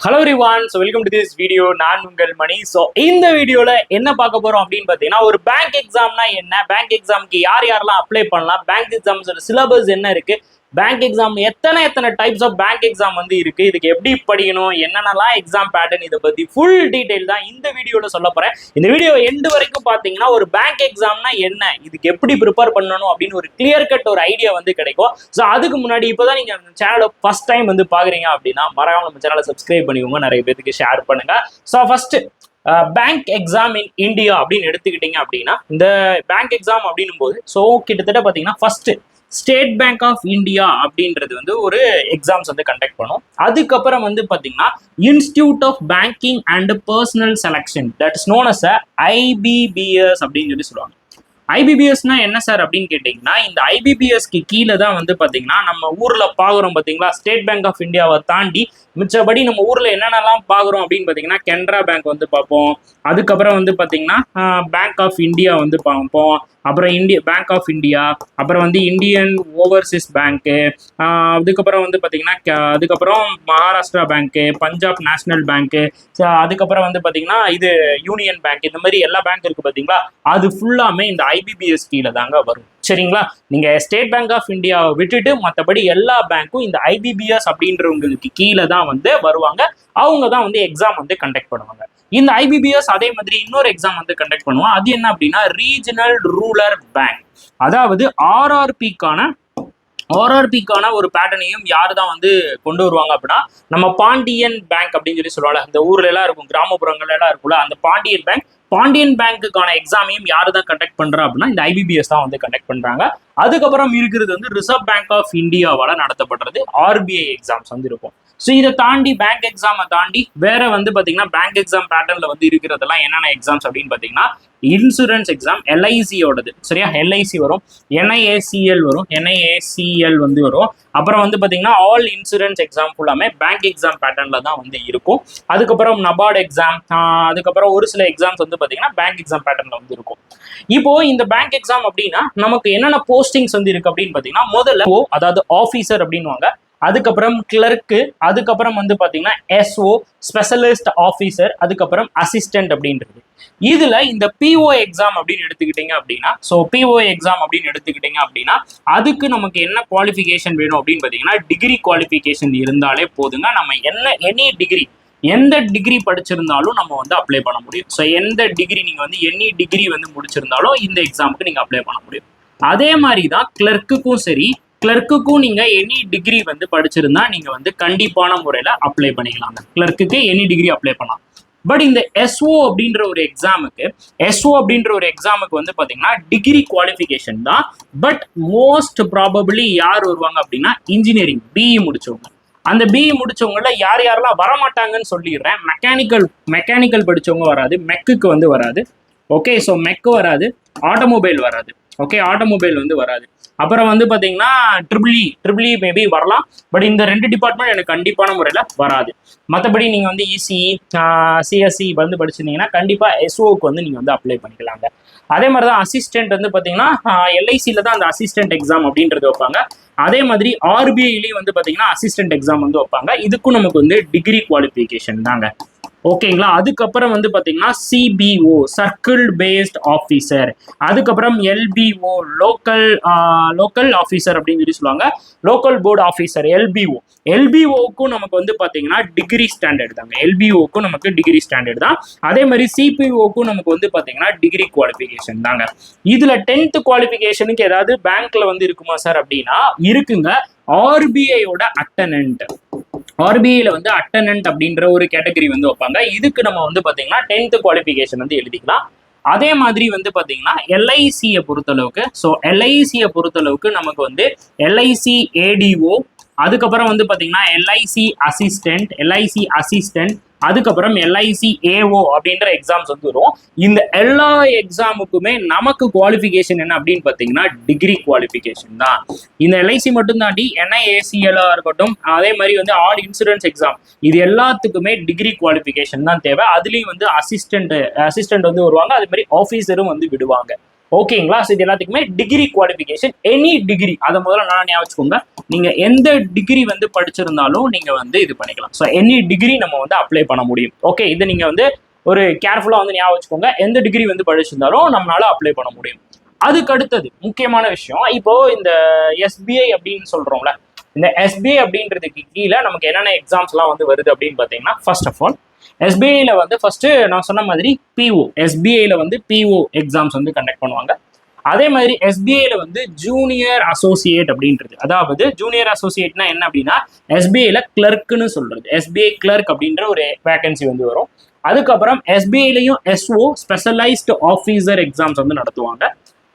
Hello everyone, so welcome to this video. நான் உங்கள் மணி. So இந்த வீடியோவில் என்ன பார்க்க போகிறோம் அப்படின்னு பார்த்தீங்கன்னா, ஒரு பேங்க் எக்ஸாம்னா என்ன, பேங்க் எக்ஸாமுக்கு யார் யாரெல்லாம் அப்ளை பண்ணலாம், பேங்க் எக்ஸாம்ஸோட சிலபஸ் என்ன இருக்குது, பேங்க் எக்ஸாம் எத்தனை டைப்ஸ் ஆஃப் பேங்க் எக்ஸாம் வந்து இருக்குது, இதுக்கு எப்படி படிக்கணும், என்னென்னலாம் எக்ஸாம் பேட்டர்ன், இதை பற்றி ஃபுல் டீட்டெயில் தான் இந்த வீடியோவில் சொல்ல போகிறேன். இந்த வீடியோ எண்டு வரைக்கும் பார்த்தீங்கன்னா ஒரு பேங்க் எக்ஸாம்னா என்ன, இதுக்கு எப்படி ப்ரிப்பேர் பண்ணணும் அப்படின்னு ஒரு கிளியர் கட் ஒரு ஐடியா வந்து கிடைக்கும். ஸோ அதுக்கு முன்னாடி இப்போ தான் நீங்கள் அந்த சேனலை ஃபர்ஸ்ட் டைம் வந்து பார்க்குறீங்க அப்படின்னா மறக்காம நம்ம சேனலை சப்ஸ்கிரைப் பண்ணிக்கோங்க, நிறைய பேருக்கு ஷேர் பண்ணுங்க. So first bank exam in India அப்படின்னு எடுத்துக்கிட்டீங்க அப்படின்னா, இந்த பேங்க் எக்ஸாம் அப்படின்னும் போது ஸோ கிட்டத்தட்ட பார்த்தீங்கன்னா first State Bank of India அப்படின்றது வந்து ஒரு எக்ஸாம்ஸ் வந்து கண்டக்ட் பண்ணும். அதுக்கப்புறம் வந்து பார்த்தீங்கன்னா Institute of Banking and Personnel Selection, that is known as IBBS அப்படின்னு சொல்லி சொல்லுவாங்க. ஐபிபிஎஸ்னா என்ன சார் அப்படின்னு கேட்டிங்கன்னா, இந்த ஐபிபிஎஸ்க்கு கீழே தான் வந்து பார்த்தீங்கன்னா நம்ம ஊரில் பார்க்குறோம் பார்த்தீங்களா, ஸ்டேட் பேங்க் ஆஃப் இந்தியாவை தாண்டி மிச்சபடி நம்ம ஊரில் என்னென்னலாம் பார்க்குறோம் அப்படின்னு பார்த்தீங்கன்னா, கெனரா பேங்க் வந்து பார்ப்போம், அதுக்கப்புறம் வந்து பார்த்தீங்கன்னா பேங்க் ஆஃப் இந்தியா வந்து பார்ப்போம், அப்புறம் பேங்க் ஆஃப் இந்தியா, அப்புறம் வந்து இந்தியன் ஓவர்சீஸ் பேங்க்கு, அதுக்கப்புறம் வந்து பார்த்தீங்கன்னா அதுக்கப்புறம் மகாராஷ்டிரா பேங்க்கு, பஞ்சாப் நேஷனல் பேங்க்கு, அதுக்கப்புறம் வந்து பார்த்தீங்கன்னா இது யூனியன் பேங்க், இந்த மாதிரி எல்லா பேங்க் இருக்குது பார்த்தீங்களா, அது ஃபுல்லாமே இந்த ஐபிபிஎஸ் கீழே தாங்க வரும். சரிங்களா, நீங்க ஸ்டேட் பேங்க் ஆஃப் இந்தியாவை விட்டுட்டு மற்றபடி எல்லா பேங்க்கும் இந்த ஐபிபிஎஸ் அப்படின்றவங்களுக்கு கீழே தான் வந்து வருவாங்க. அவங்க தான் வந்து எக்ஸாம் வந்து கண்டக்ட் பண்ணுவாங்க. இந்த ஐபிபிஎஸ் அதே மாதிரி இன்னொரு எக்ஸாம் வந்து கண்டக்ட் பண்ணுவோம். அது என்ன அப்படின்னா ரீஜனல் ரூரல் பேங்க், அதாவது ஆர்ஆர்பிக்கான ஒரு பேட்டர்னையும் யாரு தான் வந்து கொண்டு வருவாங்க அப்படின்னா, நம்ம பாண்டியன் பேங்க் அப்படின்னு சொல்லி சொல்லுவாங்க. இந்த ஊர்ல எல்லாம் இருக்கும், கிராமப்புறங்கள்ல எல்லாம் இருக்கும்ல, அந்த பாண்டியன் பேங்க்குக்கான எக்ஸாமையும் யாரு தான் கண்டக்ட் பண்றா அப்படின்னா இந்த ஐபிபிஎஸ் தான் வந்து கண்டக்ட் பண்றாங்க. அதுக்கப்புறம் இருக்கிறது வந்து ரிசர்வ் பேங்க் ஆஃப் இந்தியாவால நடத்தப்படுறது ஆர்பிஐ எக்ஸாம்ஸ் வந்து இருக்கும். ஸோ இதை தாண்டி பேங்க் எக்ஸாமை தாண்டி வேற வந்து பார்த்தீங்கன்னா பேங்க் எக்ஸாம் பேட்டர்ல வந்து இருக்கிறதெல்லாம் என்னென்ன எக்ஸாம்ஸ் அப்படின்னு பார்த்தீங்கன்னா, இன்சூரன்ஸ் எக்ஸாம் எல்ஐசியோடது, சரியா, எல்ஐசி வரும், என்ஐஏசிஎல் வரும், என்ஐஏசிஎல் வந்து வரும். அப்புறம் வந்து பார்த்தீங்கன்னா ஆல் இன்சூரன்ஸ் எக்ஸாம் ஃபுல்லாமே பேங்க் எக்ஸாம் பேட்டர்ன்ல தான் வந்து இருக்கும். அதுக்கப்புறம் நபார்டு எக்ஸாம், அதுக்கப்புறம் ஒரு சில எக்ஸாம்ஸ் வந்து பார்த்தீங்கன்னா பேங்க் எக்ஸாம் பேட்டர்ன்ல வந்து இருக்கும். இப்போ இந்த பேங்க் எக்ஸாம் அப்படின்னா நமக்கு என்னென்ன போஸ்டிங்ஸ் வந்து இருக்கு அப்படின்னு பார்த்தீங்கன்னா, முதல்ல அதாவது ஆஃபீஸர் அப்படின்வாங்க, அதுக்கப்புறம் கிளர்க்கு, அதுக்கப்புறம் வந்து பார்த்தீங்கன்னா எஸ்ஓ ஸ்பெஷலிஸ்ட் ஆஃபீஸர், அதுக்கப்புறம் அசிஸ்டன்ட் அப்படின்றது. இதுல இந்த பிஓ எக்ஸாம் அப்படின்னு எடுத்துக்கிட்டீங்க அப்படின்னா, ஸோ பிஓ எக்ஸாம் அப்படின்னு எடுத்துக்கிட்டீங்க அப்படின்னா அதுக்கு நமக்கு என்ன குவாலிஃபிகேஷன் வேணும் அப்படின்னு பார்த்தீங்கன்னா, டிகிரி குவாலிஃபிகேஷன் இருந்தாலே போதுங்க. நம்ம எனி டிகிரி, எந்த டிகிரி படிச்சிருந்தாலும் நம்ம வந்து அப்ளை பண்ண முடியும். ஸோ எந்த டிகிரி நீங்க வந்து எனி டிகிரி வந்து முடிச்சிருந்தாலும் இந்த எக்ஸாமுக்கு நீங்க அப்ளை பண்ண முடியும். அதே மாதிரி தான் கிளர்க்குக்கும் சரி, கிளர்க்குக்கும் நீங்க எனி டிகிரி வந்து படிச்சிருந்தா நீங்க வந்து கண்டிப்பான முறையில அப்ளை பண்ணிக்கலாங்க. கிளர்க்குக்கு எனி டிகிரி அப்ளை பண்ணலாம். பட் இந்த எஸ்ஓ அப்படின்ற ஒரு எக்ஸாமுக்கு வந்து பாத்தீங்கன்னா டிகிரி குவாலிஃபிகேஷன் தான். பட் மோஸ்ட் ப்ராபபிளி யார் வருவாங்க அப்படின்னா இன்ஜினியரிங் பிஇ முடிச்சவங்க. அந்த பிஇ முடிச்சவங்கள யாரெல்லாம் வரமாட்டாங்கன்னு சொல்லிடுறேன். மெக்கானிக்கல் படிச்சவங்க வராது, மெக்குக்கு வந்து வராது. ஓகே, ஸோ மெக்கு வராது, ஆட்டோமொபைல் வராது. ஓகே, ஆட்டோமொபைல் வந்து வராது. அப்புறம் வந்து பார்த்தீங்கன்னா ட்ரிபிள் இ மேபி வரலாம். பட் இந்த ரெண்டு டிபார்ட்மெண்ட் எனக்கு கண்டிப்பான முறையில் வராது. மற்றபடி நீங்கள் வந்து இசிஇ சிஎஸ்சி வந்து படிச்சிருந்தீங்கன்னா கண்டிப்பாக எஸ்ஓக்கு வந்து நீங்கள் வந்து அப்ளை பண்ணிக்கலாங்க. அதே மாதிரி தான் அசிஸ்டன்ட் வந்து பார்த்தீங்கன்னா எல்ஐசியில் தான் அந்த அசிஸ்டன்ட் எக்ஸாம் அப்படின்றது வைப்பாங்க. அதே மாதிரி ஆர்பிஐலையும் வந்து பார்த்தீங்கன்னா அசிஸ்டன்ட் எக்ஸாம் வந்து வைப்பாங்க. இதுக்கும் நமக்கு வந்து டிகிரி குவாலிஃபிகேஷன் தாங்க. ஓகேங்களா, அதுக்கப்புறம் வந்து பார்த்தீங்கன்னா சிபிஓ சர்க்கிள் பேஸ்ட் ஆஃபீஸர், அதுக்கப்புறம் எல்பிஓ லோக்கல் ஆஃபீஸர் அப்படின்னு சொல்லி சொல்லுவாங்க, லோக்கல் போர்டு ஆஃபீஸர் எல்பிஓக்கும் நமக்கு வந்து பார்த்தீங்கன்னா டிகிரி ஸ்டாண்டர்ட் தாங்க. எல்பிஓக்கும் நமக்கு டிகிரி ஸ்டாண்டர்ட் தான். அதே மாதிரி சிபிஓக்கும் நமக்கு வந்து பார்த்தீங்கன்னா டிகிரி குவாலிஃபிகேஷன் தாங்க. இதுல 10th குவாலிஃபிகேஷனுக்கு ஏதாவது பேங்க்ல வந்து இருக்குமா சார் அப்படின்னா இருக்குங்க. ஆர்பிஐயோட ஆர்பிஐல வந்து அட்டனன்ட் அப்படின்ற ஒரு கேட்டகரி வந்து வைப்பாங்க. இதுக்கு நம்ம வந்து பாத்தீங்கன்னா 10th குவாலிஃபிகேஷன் வந்து எழுதிக்கலாம். அதே மாதிரி வந்து பாத்தீங்கன்னா எல்ஐசியை பொறுத்தளவுக்கு நமக்கு வந்து எல்ஐசி ஏடிஓ, அதுக்கப்புறம் வந்து பாத்தீங்கன்னா எல்ஐசி அசிஸ்டன்ட், அதுக்கப்புறம் எல்ஐசி ஏஓ அப்படின்ற எக்ஸாம்ஸ் வந்து வரும். இந்த எல்லா எக்ஸாமுக்குமே நமக்கு குவாலிஃபிகேஷன் என்ன அப்படின்னு பார்த்தீங்கன்னா டிகிரி குவாலிஃபிகேஷன் தான். இந்த எல்ஐசி மட்டும் தாண்டி என்ஐஏசிஎல்லா இருக்கட்டும், அதே மாதிரி வந்து ஆல் இன்சூரன்ஸ் எக்ஸாம், இது எல்லாத்துக்குமே டிகிரி குவாலிஃபிகேஷன் தான் தேவை. அதுலேயும் வந்து அசிஸ்டன்ட் வந்து வருவாங்க, அதே மாதிரி ஆஃபீஸரும் வந்து விடுவாங்க. ஓகேங்களா? இது எல்லாத்துக்குமே டிகிரி குவாலிஃபிகேஷன், எனி டிகிரி, அதை முதல்ல நான் ஞாபகம் வச்சுக்கோங்க. நீங்க எந்த டிகிரி வந்து படிச்சிருந்தாலும் நீங்க வந்து இது பண்ணிக்கலாம். ஸோ எனி டிகிரி நம்ம வந்து அப்ளை பண்ண முடியும். ஓகே, இது நீங்க வந்து ஒரு கேர்ஃபுல்லா வந்து ஞாபகம் வச்சுக்கோங்க. எந்த டிகிரி வந்து படிச்சிருந்தாலும் நம்மளால அப்ளை பண்ண முடியும். அதுக்கு அடுத்தது முக்கியமான விஷயம், இப்போ இந்த எஸ்பிஐ அப்படின்னு சொல்றோம்ல, இந்த எஸ்பிஐ அப்படின்றதுக்கு கீழே நமக்கு என்னென்ன எக்ஸாம்ஸ் எல்லாம் வந்து வருது அப்படின்னு பாத்தீங்கன்னா, ஃபர்ஸ்ட் ஆஃப் ஆல் எஸ்பிஐல வந்து ஃபர்ஸ்ட் நான் சொன்ன மாதிரி பிஓ, எஸ்பிஐல வந்து பிஓ எக்ஸாம்ஸ் வந்து கண்டக்ட் பண்ணுவாங்க. அதே மாதிரி எஸ்பிஐல வந்து ஜூனியர் அசோசியேட் அப்படின்றது, அதாவது ஜூனியர் அசோசியேட்னா என்ன அப்படின்னா எஸ்பிஐல கிளர்க்னு சொல்றது, எஸ்பிஐ கிளர்க் அப்படின்ற ஒரு வேகன்சி வந்து வரும். அதுக்கப்புறம் எஸ்பிஐலையும் எஸ்ஓ ஸ்பெஷலைஸ்டு ஆஃபீஸர் எக்ஸாம்ஸ் வந்து நடத்துவாங்க.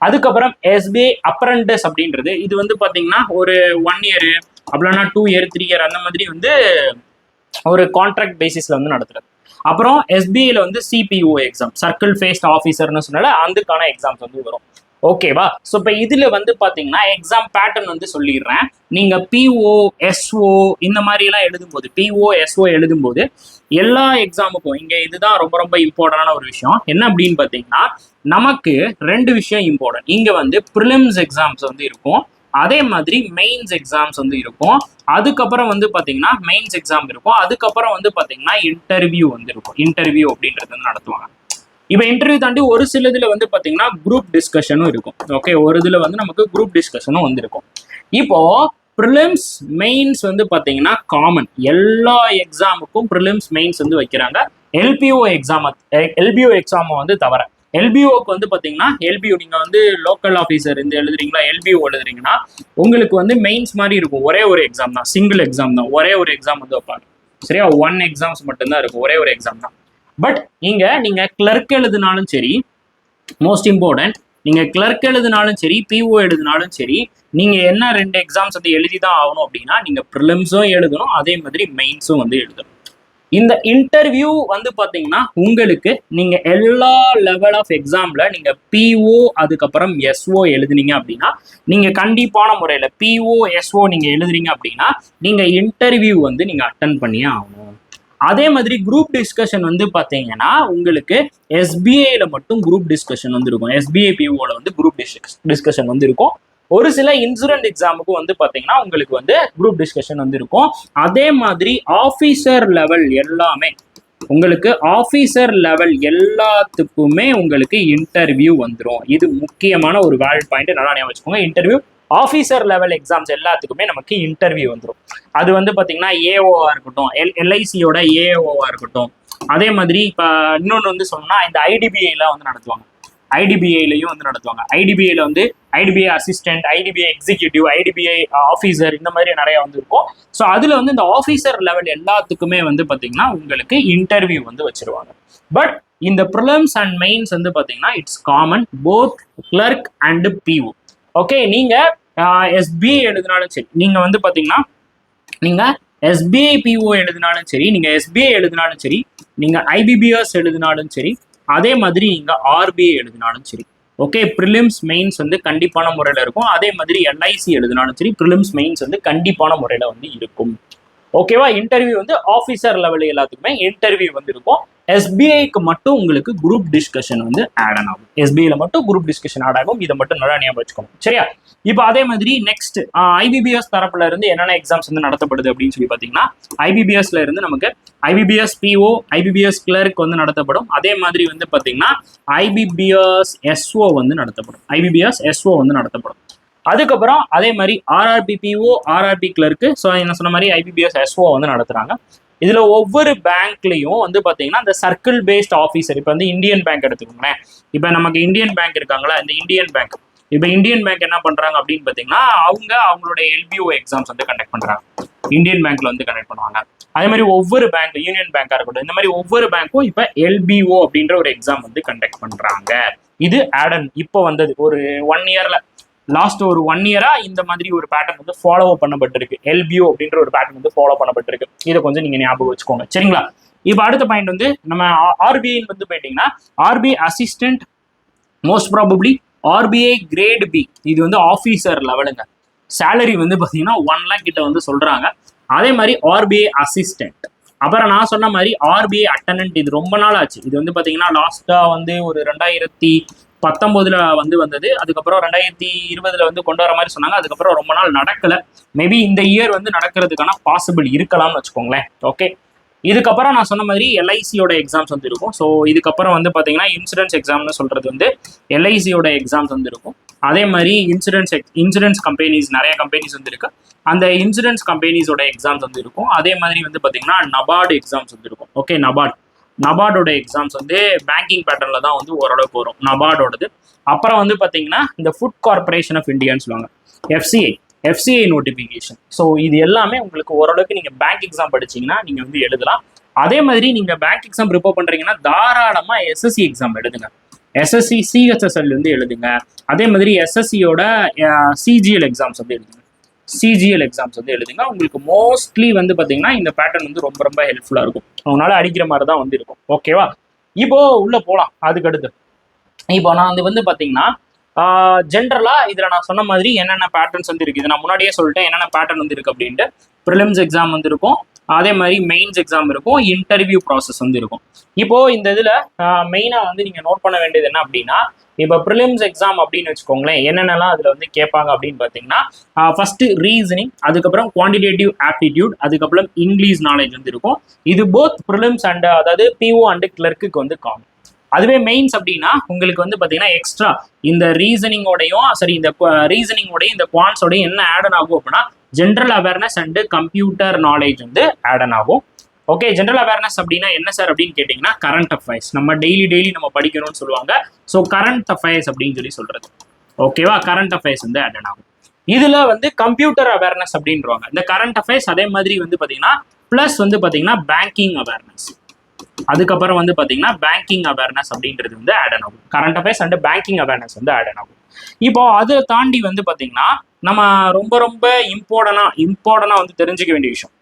அதுக்கப்புறம் எஸ்பிஐ அப்ரண்டிஸ் அப்படின்றது, இது வந்து பாத்தீங்கன்னா ஒரு 1 இயர் அப்படின்னா 2 இயர் 3 இயர் அந்த மாதிரி வந்து ஒரு கான்ட்ராக்ட் பேசிஸ்ல வந்து நடத்துறது. அப்புறம் எஸ்பிஐல வந்து சிபிஓ எக்ஸாம், சர்க்கிள் ஃபேஸ்ட் ஆஃபீஸர்னு சொன்னால அதுக்கான எக்ஸாம்ஸ் வந்து வரும். ஓகேவா? ஸோ இப்போ இதுல வந்து பாத்தீங்கன்னா எக்ஸாம் பேட்டர்ன் வந்து சொல்லிடுறேன். நீங்க பிஓ எஸ்ஓ இந்த மாதிரி எல்லாம் எழுதும்போது, பிஓ எஸ்ஓ எழுதும்போது எல்லா எக்ஸாமுக்கும் இங்க இதுதான் ரொம்ப ரொம்ப இம்பார்ட்டன்டான ஒரு விஷயம். என்ன அப்படின்னு பாத்தீங்கன்னா, நமக்கு 2 விஷயம் இம்பார்ட்டன்ட். இங்க வந்து ப்ரிலிம்ஸ் எக்ஸாம்ஸ் வந்து இருக்கும், அதே மாதிரி மெயின்ஸ் எக்ஸாம்ஸ் வந்து இருக்கும். அதுக்கப்புறம் வந்து பாத்தீங்கன்னா மெயின்ஸ் எக்ஸாம் இருக்கும், அதுக்கப்புறம் வந்து பாத்தீங்கன்னா இன்டர்வியூ வந்து இருக்கும். இன்டர்வியூ அப்படின்றது வந்து நடத்துவாங்க. இப்போ இன்டர்வியூ தாண்டி ஒரு சில இதுல வந்து பாத்தீங்கன்னா குரூப் டிஸ்கஷனும் இருக்கும். ஓகே, ஒரு இதுல வந்து நமக்கு குரூப் டிஸ்கஷனும் வந்து இருக்கும். இப்போ ப்ரிலிம்ஸ் மெயின்ஸ் வந்து பாத்தீங்கன்னா காமன், எல்லா எக்ஸாமுக்கும் ப்ரிலிம்ஸ் மெயின்ஸ் வந்து வைக்கிறாங்க. எல்பிஓ எக்ஸாம் வந்து தவிர, எல்பிஓக்கு வந்து பாத்தீங்கன்னா எல்பிஓ நீங்க வந்து லோக்கல் ஆஃபீஸர் இந்த எழுதுறீங்களா, எல்பிஓ எழுதுறீங்கன்னா உங்களுக்கு வந்து மெயின்ஸ் மாதிரி இருக்கும். ஒரே ஒரு எக்ஸாம் தான், சிங்கிள் எக்ஸாம் தான், ஒரே ஒரு எக்ஸாம் வந்து வைப்பாங்க. சரியா? 1 எக்ஸாம்ஸ் மட்டும்தான் இருக்கும், ஒரே ஒரு எக்ஸாம் தான். பட் இங்க நீங்க கிளர்க் எழுதினாலும் சரி, மோஸ்ட் இம்பார்ட்டன்ட், நீங்க கிளர்க் எழுதினாலும் சரி, பிஓ எழுதினாலும் சரி, நீங்க என்ன 2 எக்ஸாம்ஸ் வந்து எழுதி தான் ஆகணும் அப்படின்னா, நீங்க ப்ரிலிம்ஸும் எழுதணும், அதே மாதிரி மெயின்ஸும் வந்து எழுதணும். இந்த இன்டர்வியூ வந்து பாத்தீங்கன்னா உங்களுக்கு நீங்க எல்லா லெவல் ஆஃப் எக்ஸாம்ல நீங்க பிஓ அதுக்கப்புறம் எஸ்ஓ எழுதுனீங்க அப்படின்னா, நீங்க கண்டிப்பான முறையில பிஓ எஸ்ஓ நீங்க எழுதுறீங்க அப்படின்னா நீங்க இன்டர்வியூ வந்து நீங்க அட்டன் பண்ணியே ஆகணும். அதே மாதிரி குரூப் டிஸ்கஷன் வந்து பாத்தீங்கன்னா உங்களுக்கு எஸ்பிஐல மட்டும் குரூப் டிஸ்கஷன் வந்து இருக்கும், எஸ்பிஐ பிஓல வந்து குரூப் டிஸ்கஷன் வந்து இருக்கும். ஒரு சில இன்சூரன்ஸ் எக்ஸாமுக்கு வந்து பாத்தீங்கன்னா உங்களுக்கு வந்து குரூப் டிஸ்கஷன் வந்து இருக்கும். அதே மாதிரி ஆஃபீஸர் லெவல் எல்லாமே உங்களுக்கு, ஆஃபீஸர் லெவல் எல்லாத்துக்குமே உங்களுக்கு இன்டர்வியூ வந்துடும். இது முக்கியமான ஒரு வேலிட் பாயிண்ட், நல்லா ஞாபகம் வச்சுக்கோங்க. இன்டர்வியூ ஆஃபீஸர் லெவல் எக்ஸாம்ஸ் எல்லாத்துக்குமே நமக்கு இன்டர்வியூ வந்துடும். அது வந்து பாத்தீங்கன்னா ஏஓவா இருக்கட்டும், எல்ஐசியோட ஏஓவா இருக்கட்டும். அதே மாதிரி இப்போ இன்னொன்று வந்து சொன்னா இந்த ஐடிபிஐல வந்து நடத்துவாங்க, ஐடிபிஐலையும் வந்து நடத்துவாங்க. ஐடிபிஐல வந்து IDBI assistant, IDBI executive, IDBI officer இந்த மாதிரி நிறைய வந்து இருக்கும். ஸோ அதுல வந்து இந்த ஆஃபீஸர் லெவல் எல்லாத்துக்குமே வந்து பாத்தீங்கன்னா உங்களுக்கு இன்டர்வியூ வந்து வச்சிருவாங்க. பட் இந்த ப்ரிலிம்ஸ் அண்ட் மெயின்ஸ் வந்து பாத்தீங்கன்னா it's common both clerk and PO. Okay, நீங்க எஸ்பிஐ எழுதினாலும் சரி, நீங்க வந்து பாத்தீங்கன்னா நீங்க எஸ்பிஐ பிஓ எழுதினாலும் சரி, நீங்க எஸ்பிஐ எழுதினாலும் சரி, நீங்க ஐபிபிஎஸ் எழுதினாலும் சரி, அதே மாதிரி நீங்க ஆர்பிஐ எழுதினாலும் சரி. ஓகே, ப்ரிலிம்ஸ் மெயின்ஸ் வந்து கண்டிப்பான முறையில இருக்கும். அதே மாதிரி எல்ஐசி எழுதினாலும் சரி, ப்ரிலிம்ஸ் மெயின்ஸ் வந்து கண்டிப்பான முறையில வந்து இருக்கும். ஓகேவா? இன்டர்வியூ வந்து ஆஃபீஸர் லெவல் எல்லாத்துக்குமே இன்டர்வியூ வந்து இருக்கும். எஸ்பிஐக்கு மட்டும் உங்களுக்கு குரூப் டிஸ்கஷன் வந்து ஆட் ஆகும். எஸ்பிஐல மட்டும் குரூப் டிஸ்கஷன் ஆட் ஆகும். இதை மட்டும் நல்லா ஞாபகம் வச்சுக்கணும். சரியா? இப்போ அதே மாதிரி நெக்ஸ்ட் ஐபிபிஎஸ் தரப்புல இருந்து என்னென்ன எக்ஸாம்ஸ் வந்து நடத்தப்படுது அப்படின்னு சொல்லி பாத்தீங்கன்னா, ஐபிபிஎஸ்ல இருந்து நமக்கு ஐபிபிஎஸ் பிஓ, ஐபிபிஎஸ் கிளர்க் வந்து நடத்தப்படும். அதே மாதிரி வந்து பாத்தீங்கன்னா ஐபிபிஎஸ் எஸ்ஓ வந்து நடத்தப்படும், ஐபிபிஎஸ் எஸ்ஓ வந்து நடத்தப்படும். அதுக்கப்புறம் அதே மாதிரி RRB PO, RRB clerk, so என்ன சொன்ன மாதிரி ஐபிபிஎஸ் எஸ்ஓ வந்து நடத்துறாங்க. இதுல ஒவ்வொரு பேங்க்லயும் வந்து பாத்தீங்கன்னா இந்த சர்க்கிள் பேஸ்ட் ஆஃபீஸர், இப்போ வந்து இந்தியன் பேங்க் எடுத்துக்கோங்களேன். இப்போ நமக்கு இந்தியன் பேங்க் இருக்காங்களா, இந்த இந்தியன் பேங்க், இப்போ இந்தியன் பேங்க் என்ன பண்றாங்க அப்படின்னு பாத்தீங்கன்னா அவங்களோட எல்பிஓ எக்ஸாம்ஸ் வந்து கண்டக்ட் பண்றாங்க, இந்தியன் பேங்க்ல வந்து கண்டக்ட் பண்ணுவாங்க. அதே மாதிரி ஒவ்வொரு பேங்க், யூனியன் பேங்கா இருக்கட்டும், இந்த மாதிரி ஒவ்வொரு பேங்க்கும் இப்ப எல்பிஓ அப்படின்ற ஒரு எக்ஸாம் வந்து கண்டக்ட் பண்றாங்க. இது ஆடன் இப்போ வந்தது ஒரு 1 இயர்ல, லாஸ்ட் ஒரு 1 இயரா இந்த மாதிரி ஒரு பேட்டர்ன் வந்து ஃபாலோ பண்ணப்பட்டிருக்கு. எல்பிஓ அப்படின்ற ஒரு பேட்டர்ன் வந்து ஃபாலோ பண்ணப்பட்டிருக்கு. இதை கொஞ்சம் நீங்க ஞாபகம் வச்சுக்கோங்க. சரிங்களா? இப்போ அடுத்த பாயிண்ட் வந்து நம்ம ஆர்பிஐ வந்து போயிட்டீங்கன்னா, RBI assistant, most probably RBI grade B, இது வந்து ஆஃபீஸர் லெவலுங்க. சேலரி வந்து பாத்தீங்கன்னா 1 lakh கிட்ட வந்து சொல்றாங்க. அதே மாதிரி ஆர்பிஐ அசிஸ்டன்ட், அப்புறம் நான் சொன்ன மாதிரி ஆர்பிஐ அட்டனன்ட், இது ரொம்ப நாள் ஆச்சு. இது வந்து பாத்தீங்கன்னா லாஸ்டா வந்து ஒரு 19 வந்து வந்தது. அதுக்கப்புறம் 2020 வந்து கொண்டு வர மாதிரி சொன்னாங்க. அதுக்கப்புறம் ரொம்ப நாள் நடக்கல. மேபி இந்த இயர் வந்து நடக்கிறதுக்கான பாசிபிள் இருக்கலாம்னு வச்சுக்கோங்களேன். ஓகே, இதுக்கப்புறம் நான் சொன்ன மாதிரி எல்ஐசியோட எக்ஸாம்ஸ் வந்து இருக்கும். ஸோ இதுக்கப்புறம் வந்து பார்த்தீங்கன்னா இன்சூரன்ஸ் எக்ஸாம்னு சொல்றது வந்து எல்ஐசியோட எக்ஸாம்ஸ் வந்து இருக்கும். அதே மாதிரி இன்சூரன்ஸ் கம்பெனிஸ் நிறைய கம்பெனிஸ் வந்து இருக்கு. அந்த இன்சூரன்ஸ் கம்பெனிஸோட எக்ஸாம்ஸ் வந்து இருக்கும். அதே மாதிரி வந்து பார்த்தீங்கன்னா நபார்டு எக்ஸாம்ஸ் வந்து இருக்கும். ஓகே, நபார்டோட எக்ஸாம்ஸ் வந்து பேங்கிங் பேட்டர்ல தான் வந்து ஓரளவுக்கு வரும் நபார்டோடது. அப்புறம் வந்து பார்த்தீங்கன்னா இந்த ஃபுட் கார்பரேஷன் ஆஃப் இந்தியான்னு சொல்லுவாங்க, எஃப்சிஐ நோட்டிஃபிகேஷன். ஸோ இது எல்லாமே உங்களுக்கு ஓரளவுக்கு நீங்கள் பேங்க் எக்ஸாம் படிச்சீங்கன்னா நீங்கள் வந்து எழுதலாம். அதே மாதிரி நீங்கள் பேங்க் எக்ஸாம் ப்ரிப்பேர் பண்ணுறீங்கன்னா தாராளமாக எஸ்எஸ்சி எக்ஸாம் எழுதுங்க. எஸ்எஸ்சி சிஹெச்எஸ்எல் வந்து எழுதுங்க. அதே மாதிரி எஸ்எஸ்சியோட சிஜிஎல் எக்ஸாம்ஸ் வந்து எழுதுங்க. உங்களுக்கு மோஸ்ட்லி வந்து பார்த்தீங்கன்னா இந்த பேட்டர்ன் வந்து ரொம்ப ரொம்ப ஹெல்ப்ஃபுல்லாக இருக்கும். அவங்களால அடிக்கிற மாதிரி தான் வந்து இருக்கும். ஓகேவா, இப்போ உள்ள போகலாம். அதுக்கடுத்து இப்போ நான் வந்து பார்த்தீங்கன்னா ஜென்ரலாக இதில் நான் சொன்ன மாதிரி என்னென்ன பேட்டர்ன்ஸ் வந்து இருக்குது, நான் முன்னாடியே சொல்லிட்டேன் என்னென்ன பேட்டர்ன் வந்து இருக்குது அப்படின்ட்டு. ப்ரிலிம்ஸ் எக்ஸாம் வந்து இருக்கும், அதே மாதிரி மெயின்ஸ் எக்ஸாம் இருக்கும், இன்டர்வியூ ப்ராசஸ் வந்து இருக்கும். இப்போ இந்த இதில் மெயினாக வந்து நீங்கள் நோட் பண்ண வேண்டியது என்ன அப்படின்னா, இப்போ ப்ரிலிம்ஸ் எக்ஸாம் அப்படின்னு வச்சுக்கோங்களேன், என்னென்னலாம் அதில் வந்து கேட்பாங்க அப்படின்னு பார்த்தீங்கன்னா, ஃபர்ஸ்ட் ரீசனிங், அதுக்கப்புறம் குவான்டிடேட்டிவ் ஆப்டிடியூட், அதுக்கப்புறம் இங்கிலீஷ் நாலேஜ் வந்து இருக்கும். இது போத் ப்ரிலிம்ஸ் அண்ட் அதாவது பிஓ அண்ட் கிளர்க்குக்கு வந்து காமன். அதுவே மெயின்ஸ் அப்படின்னா உங்களுக்கு வந்து பார்த்தீங்கன்னா எக்ஸ்ட்ரா இந்த ரீசனிங்கோடையும் இந்த குவான்ஸோடையும் என்ன ஆட் ஆகும் அப்படின்னா general awareness and computer knowledge வந்து ஆட் ஆகும். ஓகே, ஜென்ரல் அவேர்னஸ் அப்படின்னா என்ன சார் அப்படின்னு கேட்டிங்கன்னா கரண்ட் அஃபேர்ஸ். நம்ம டெய்லி நம்ம படிக்கணும்னு சொல்லுவாங்க. ஸோ கரண்ட் அஃபேர்ஸ் அப்படின்னு சொல்றது. ஓகேவா, கரண்ட் அஃபேர்ஸ் வந்து ஆட் ஆகும். இதுல வந்து கம்ப்யூட்டர் அவேர்னஸ் அப்படின்றவாங்க இந்த கரண்ட் அஃபேர்ஸ். அதே மாதிரி வந்து பார்த்தீங்கன்னா ப்ளஸ் வந்து பார்த்தீங்கன்னா பேங்கிங் அவேர்னஸ். அதுக்கப்புறம் வந்து பார்த்தீங்கன்னா பேங்கிங் அவேர்னஸ் அப்படின்றது வந்து ஆட் ஆகும். Current affairs and banking awareness வந்து ஆட் ஆகும். இப்போ அதை தாண்டி வந்து பார்த்தீங்கன்னா நம்ம ரொம்ப ரொம்ப இம்பார்ட்டனா வந்து தெரிஞ்சுக்க வேண்டிய விஷயம்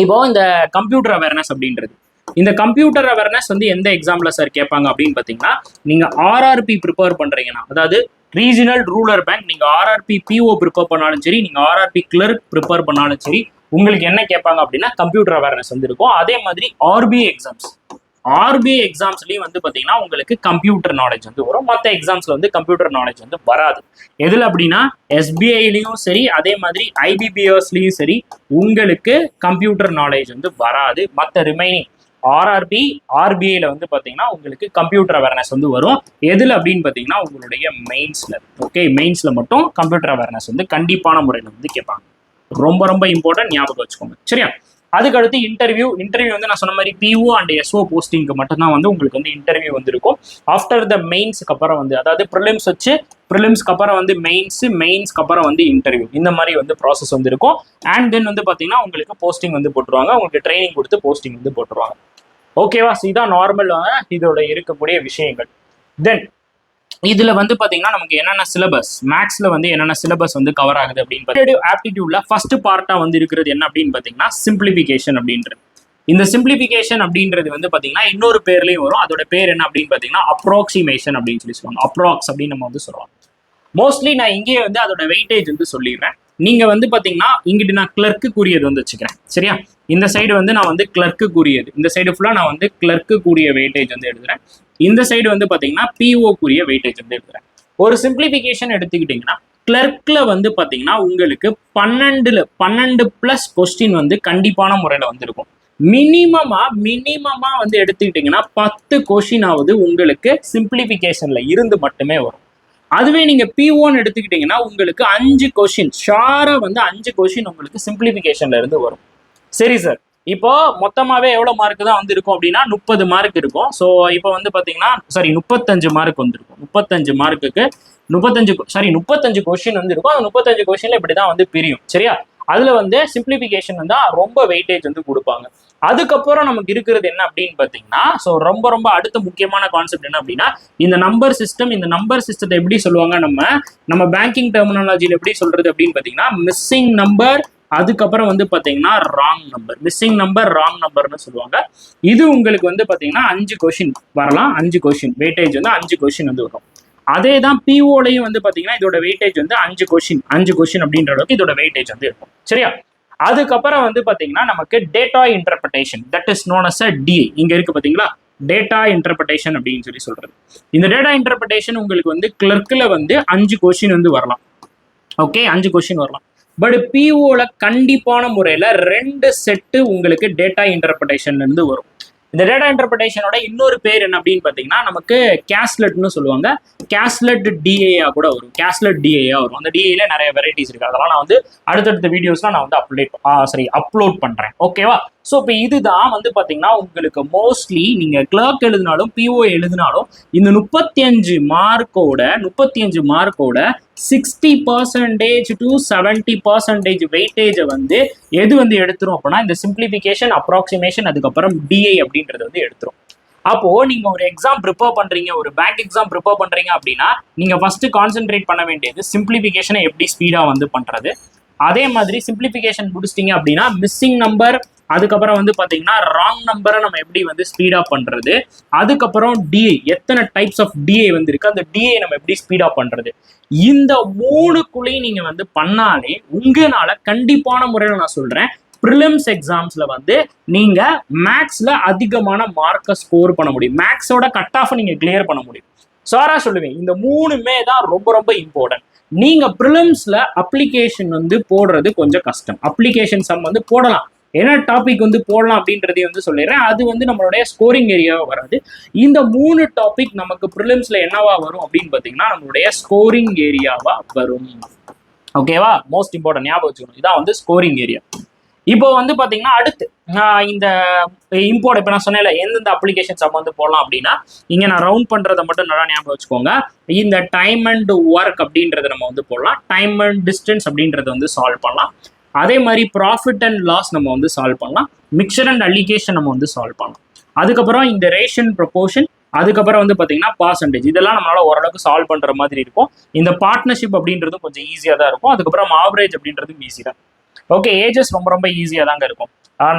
இப்போ இந்த கம்ப்யூட்டர் அவேர்னஸ் அப்படின்றது. இந்த கம்ப்யூட்டர் அவேர்னஸ் வந்து எந்த எக்ஸாம்ல சார் கேட்பாங்க அப்படின்னு பார்த்தீங்கன்னா, நீங்க ஆர்ஆர்பி ப்ரிப்பேர் பண்றீங்கன்னா, அதாவது ரீஜனல் ரூரல் பேங்க், நீங்க ஆர்ஆர்பி பிஓ ப்ரிப்பேர் பண்ணாலும் சரி, நீங்க ஆர்ஆர்பி கிளர்க் ப்ரிப்பேர் பண்ணாலும் சரி, உங்களுக்கு என்ன கேட்பாங்க அப்படின்னா கம்ப்யூட்டர் அவேர்னஸ் வந்து இருக்கும். அதே மாதிரி ஆர்பிஐ எக்ஸாம்ஸ்லயும் வந்து பாத்தீங்கன்னா உங்களுக்கு கம்ப்யூட்டர் நாலேஜ் வந்து வரும். மற்ற எக்ஸாம்ஸ்ல வந்து கம்ப்யூட்டர் நாலேஜ் வந்து வராது. எதுல அப்படின்னா எஸ்பிஐலையும் சரி, அதே மாதிரி ஐபிபிஎஸ்லயும் சரி உங்களுக்கு கம்ப்யூட்டர் நாலேஜ் வந்து வராது. மற்ற ரிமைனிங் ஆர்பிஐல வந்து பாத்தீங்கன்னா உங்களுக்கு கம்ப்யூட்டர் அவேர்னஸ் வந்து வரும். எதுல அப்படின்னு பாத்தீங்கன்னா உங்களுடைய மெயின்ஸ்ல. ஓகே, மெயின்ஸ்ல மட்டும் கம்ப்யூட்டர் அவேர்னஸ் வந்து கண்டிப்பான முறையில் வந்து கேட்பாங்க. ரொம்ப ரொம்ப இம்பார்ட்டன்ட், ஞாபகம் வச்சுக்கோங்க. சரியா, அதுக்கடுத்து இன்டர்வியூ வந்து நான் சொன்ன மாதிரி பிஓ அண்ட் எஸ்ஓ போஸ்டிங்க்கு மட்டும்தான் வந்து உங்களுக்கு வந்து இன்டர்வியூ வந்து இருக்கும். ஆஃப்டர் த மெயின்ஸ்க்கு அப்புறம் வந்து அதாவது ப்ரிலிம்ஸ்க்கு அப்புறம் வந்து மெயின்ஸ்க்கு அப்புறம் வந்து இன்டர்வியூ, இந்த மாதிரி வந்து ப்ராசஸ் வந்து இருக்கும். அண்ட் தென் வந்து பார்த்தீங்கன்னா உங்களுக்கு போஸ்டிங் வந்து போட்டுருவாங்க, உங்களுக்கு ட்ரைனிங் கொடுத்து போஸ்டிங் வந்து போட்டுருவாங்க. ஓகேவா, இதுதான் நார்மலாக இதோட இருக்கக்கூடிய விஷயங்கள். தென் இதுல வந்து பாத்தீங்கன்னா நமக்கு என்னென்ன சிலபஸ், மேக்ஸ்ல வந்து என்னென்ன சிலபஸ் வந்து கவர் ஆகுது அப்படின்னு ஆப்டிடியூட்ல ஃபர்ஸ்ட் பார்ட்டா வந்து இருக்கிறது என்ன அப்படின்னு பாத்தீங்கன்னா சிம்பிளிஃபிகேஷன் அப்படின்றது. இந்த சிம்பிளிஃபிகேஷன் அப்படின்றது வந்து பாத்தீங்கன்னா இன்னொரு பேர்லயும் வரும். அதோட பேர் என்ன அப்படின்னு பாத்தீங்கன்னா அப்ராக்சிமேஷன் அப்படின்னு சொல்லுவாங்க. அப்ராக்ஸ் அப்படின்னு நம்ம வந்து சொல்லுவோம். மோஸ்ட்லி நான் இங்கேயே வந்து அதோட வெயிட்டேஜ் வந்து சொல்லிடுறேன். நீங்க வந்து பாத்தீங்கன்னா இங்கிட்டு நான் கிளர்க்குரியது வந்து வச்சுக்கிறேன். சரியா, இந்த சைடு வந்து நான் வந்து கிளர்க்குரியது, இந்த சைடு ஃபுல்லா நான் வந்து கிளர்க்குரிய வெயிட்டேஜ் வந்து எழுதுறேன். இந்த சைடு வந்து பாத்தீங்கன்னா பிஓக்குரிய வெயிட்டேஜ் வந்து எழுதுறேன். ஒரு சிம்பிளிஃபிகேஷன் எடுத்துக்கிட்டீங்கன்னா கிளர்க்ல வந்து பாத்தீங்கன்னா உங்களுக்கு 12+ கொஸ்டின் வந்து கண்டிப்பான முறையில வந்து இருக்கும். மினிமமா வந்து எடுத்துக்கிட்டீங்கன்னா 10 கொஸ்டின் ஆவது உங்களுக்கு சிம்பிளிஃபிகேஷன்ல இருந்து மட்டுமே வரும். அதுவே நீங்க P1 எடுத்துக்கிட்டீங்கன்னா உங்களுக்கு 5 கொஸ்டின் ஷாரா வந்து 5 கொஸ்டின் உங்களுக்கு சிம்பிளிஃபிகேஷன்ல இருந்து வரும். சரி சார், இப்போ மொத்தமாவே எவ்வளவு மார்க் தான் வந்து இருக்கும் அப்படின்னா 30 மார்க் இருக்கும். ஸோ இப்போ வந்து பாத்தீங்கன்னா 35 மார்க் வந்துருக்கும். 35 மார்க்குக்கு 35 கொஸ்டின் வந்து இருக்கும். அந்த 35 கொஸ்டின்ல இப்படிதான் வந்து பிரியும். சரியா, அதுல வந்து சிம்பிளிஃபிகேஷன் வந்து ரொம்ப வெயிட்டேஜ் வந்து கொடுப்பாங்க. அதுக்கப்புறம் நமக்கு இருக்கிறது என்ன அப்படின்னு பாத்தீங்கன்னா, ஸோ ரொம்ப ரொம்ப அடுத்த முக்கியமான கான்செப்ட் என்ன அப்படின்னா இந்த நம்பர் சிஸ்டத்தை எப்படி சொல்லுவாங்க, நம்ம பேங்கிங் டெர்மினாலஜில எப்படி சொல்றது அப்படின்னு பாத்தீங்கன்னா மிஸ்ஸிங் நம்பர், அதுக்கப்புறம் வந்து பாத்தீங்கன்னா மிஸ்ஸிங் நம்பர் ராங் நம்பர்னு சொல்லுவாங்க. இது உங்களுக்கு வந்து பாத்தீங்கன்னா 5 கொஸ்டின் வரலாம். 5 கொஸ்டின் வெயிட்டேஜ் வந்து 5 கொஸ்டின் வந்து வரும். அதே தான் பிஓலையும் வந்து பாத்தீங்கன்னா இதோட வெயிட்டேஜ் வந்து 5 கொஸ்டின் அப்படின்ற அளவுக்கு இதோட வெயிட்டேஜ் வந்து இருக்கும். சரியா, அதுக்கப்புறம் வந்து பாத்தீங்கன்னா நமக்கு data interpretation, that is known as a DI. இங்க இருக்கு பாத்தீங்களா, டேட்டா இன்டர்பிரேஷன் அப்படின்னு சொல்றது. இந்த டேட்டா இன்டர்பிரேஷன் உங்களுக்கு வந்து கிளர்க்கில் வந்து 5 கொஸ்டின் வந்து வரலாம். ஓகே, 5 கொஸ்டின் வரலாம். பட் பிஓல கண்டிப்பான முறையில் 2 செட்டு உங்களுக்கு டேட்டா இன்டர்பிரேஷன்ல இருந்து வரும். இந்த டேட்டா இன்டர்பிரேஷனோட இன்னொரு பேர் என்ன அப்படின்னு பார்த்தீங்கன்னா நமக்கு கேஸ்லெட்னு சொல்லுவாங்க. கேஸ்லெட் டிஏயா கூட வரும். கேஸ்லெட் டிஏயா வரும். அந்த டிஏல நிறைய வெரைட்டிஸ் இருக்கு. அதெல்லாம் நான் வந்து அடுத்தடுத்த வீடியோஸ்லாம் நான் வந்து அப்லோட் பண்றேன். ஓகேவா? ஸோ இப்போ இதுதான் வந்து பார்த்தீங்கன்னா உங்களுக்கு மோஸ்ட்லி நீங்கள் கிளர்க் எழுதினாலும் பிஓ எழுதினாலும் இந்த 35 மார்க்கோட 60% to 70% வெயிட்டேஜை வந்து எது வந்து எடுத்துரும் அப்படின்னா இந்த சிம்பிளிஃபிகேஷன், அப்ராக்சிமேஷன், அதுக்கப்புறம் டிஐ அப்படின்றது வந்து எடுத்துரும். அப்போ நீங்க ஒரு எக்ஸாம் ப்ரிப்பேர் பண்றீங்க, ஒரு பேங்க் எக்ஸாம் ப்ரிப்பேர் பண்றீங்க அப்படின்னா நீங்க ஃபர்ஸ்ட் கான்சென்ட்ரேட் பண்ண வேண்டியது சிம்பிளிஃபிகேஷனை எப்படி ஸ்பீடா வந்து பண்றது. அதே மாதிரி சிம்பிளிஃபிகேஷன் முடிச்சிட்டிங்க அப்படின்னா மிஸ்ஸிங் நம்பர், அதுக்கப்புறம் வந்து பார்த்தீங்கன்னா ராங் நம்பரை நம்ம எப்படி வந்து ஸ்பீடா பண்றது, அதுக்கப்புறம் டிஐ எத்தனை டைப்ஸ் ஆஃப் டிஐ வந்து இருக்கு, அந்த டிஐ நம்ம எப்படி ஸ்பீடா பண்றது. இந்த 3 நீங்க வந்து பண்ணாலே உங்களால கண்டிப்பான முறையில் நான் சொல்றேன் ப்ரிலிம்ஸ் எக்ஸாம்ஸ்ல வந்து நீங்க மேக்ஸ்ல அதிகமான மார்க்கை ஸ்கோர் பண்ண முடியும். மேக்ஸோட கட் ஆஃப் நீங்க கிளியர் பண்ண முடியும். சாரா சொல்லுவேன் இந்த 3மே தான் ரொம்ப ரொம்ப இம்பார்ட்டன்ட். நீங்க ப்ரிலிம்ஸ்ல அப்ளிகேஷன் வந்து போடுறது கொஞ்சம் கஷ்டம். அப்ளிகேஷன் சம் வந்து போடலாம், என்ன டாபிக் வந்து போடலாம் அப்படின்றதையும் வந்து சொல்லிடுறேன். அது வந்து நம்மளுடைய ஸ்கோரிங் ஏரியாவா வராது. இந்த 3 டாபிக் நமக்கு ப்ரிலிம்ஸ்ல என்னவா வரும் அப்படின்னு பார்த்தீங்கன்னா நம்மளுடைய ஸ்கோரிங் ஏரியாவா வரும். ஓகேவா? மோஸ்ட் இம்பார்ட்டன்ட் ஞாபகம் வச்சுக்கணும். இதான் வந்து ஸ்கோரிங் ஏரியா. இப்போ வந்து பார்த்தீங்கன்னா அடுத்து இந்த இம்போர்ட் இப்போ நான் சொன்னேன்ல எந்தெந்த அப்ளிகேஷன்ஸ் நம்ம வந்து போடலாம் அப்படின்னா இங்கே நான் ரவுண்ட் பண்ணுறதை மட்டும் நல்லா ஞாபகம் வச்சுக்கோங்க. இந்த டைம் அண்ட் ஒர்க் அப்படின்றத நம்ம வந்து போடலாம். டைம் அண்ட் டிஸ்டன்ஸ் அப்படின்றத வந்து சால்வ் பண்ணலாம். அதே மாதிரி ப்ராஃபிட் அண்ட் லாஸ் நம்ம வந்து சால்வ் பண்ணலாம். மிக்சர் அண்ட் அலிகேஷன் நம்ம வந்து சால்வ் பண்ணலாம். அதுக்கப்புறம் இந்த ரேஷன் ப்ரொபோர்ஷன், அதுக்கப்புறம் வந்து பார்த்தீங்கன்னா பர்சன்டேஜ், இதெல்லாம் நம்மளால ஓரளவுக்கு சால்வ் பண்ணுற மாதிரி இருக்கும். இந்த பார்ட்னர்ஷிப் அப்படின்றதும் கொஞ்சம் ஈஸியாக தான் இருக்கும். அதுக்கப்புறம் ஆவரேஜ் அப்படின்றதும் ஈஸி தான். ஓகே, ஏஜஸ் ரொம்ப ரொம்ப ஈஸியாக தாங்க இருக்கும்.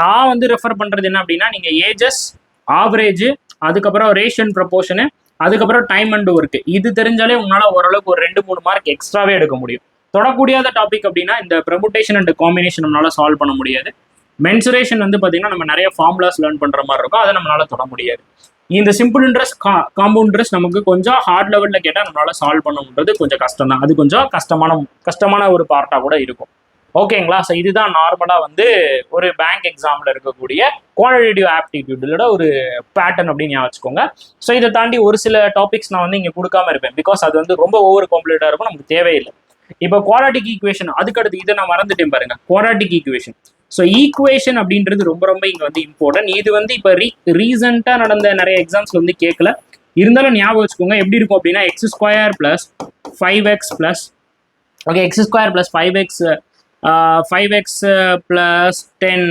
நான் வந்து ரெஃபர் பண்ணுறது என்ன அப்படின்னா நீங்கள் ஏஜஸ், ஆவரேஜ், அதுக்கப்புறம் ரேஷன் ப்ரொபோர்ஷனு, அதுக்கப்புறம் டைம் அண்ட் ஒர்க், இது தெரிஞ்சாலே உங்களால் ஓரளவுக்கு ஒரு 2-3 மார்க் எக்ஸ்ட்ராவே எடுக்க முடியும். தொடக்கூடியாத டாபிக் அப்படின்னா இந்த பெர்முடேஷன் அண்ட் காம்பினேஷன் நம்மளால சால்வ் பண்ண முடியாது. மென்சுரேஷன் வந்து பார்த்தீங்கன்னா நம்ம நிறைய ஃபார்முலாஸ் லேர்ன் பண்ணுற மாதிரி இருக்கும், அதை நம்மளால தொட முடியாது. இந்த சிம்பிள் இன்ட்ரெஸ்ட், காம்பவுண்ட் இன்ட்ரெஸ்ட் நமக்கு கொஞ்சம் ஹார்ட் லெவலில் கேட்டால் நம்மளால சால்வ் பண்ணணுன்றது கொஞ்சம் கஷ்டம் தான். அது கொஞ்சம் கஷ்டமான ஒரு பார்ட்டாக கூட இருக்கும். ஓகேங்களா? ஸோ இதுதான் நார்மலாக வந்து ஒரு பேங்க் எக்ஸாமில் இருக்கக்கூடிய குவான்டிடேட்டிவ் ஆப்டிடியூடோட ஒரு பேட்டர்ன் அப்படின்னு ஞாபகம் வச்சுக்கோங்க. ஸோ இதை தாண்டி ஒரு சில டாபிக்ஸ் நான் வந்து இங்கே கொடுக்காம இருப்பேன். பிகாஸ் அது வந்து ரொம்ப ஓவர் காம்ப்ளிகேட்டாக இருக்கும், நமக்கு தேவையில்லை. இப்போ குவாட்ராட்டிக் ஈக்குவேஷன், அதுக்கடுத்து இதை நான் மறந்துட்டேன் பாருங்க, குவாட்ராட்டிக் ஈக்குவேஷன். ஸோ ஈக்குவேஷன் அப்படின்றது ரொம்ப ரொம்ப இங்கே வந்து இம்பார்ட்டன்ட். இது வந்து இப்போ ரீசெண்டாக நடந்த நிறைய எக்ஸாம்ஸ்ல வந்து கேட்கல, இருந்தாலும் ஞாபகம் வச்சுக்கோங்க. எப்படி இருக்கும் அப்படின்னா x² + 5x + okay x² + 5x 5x plus 10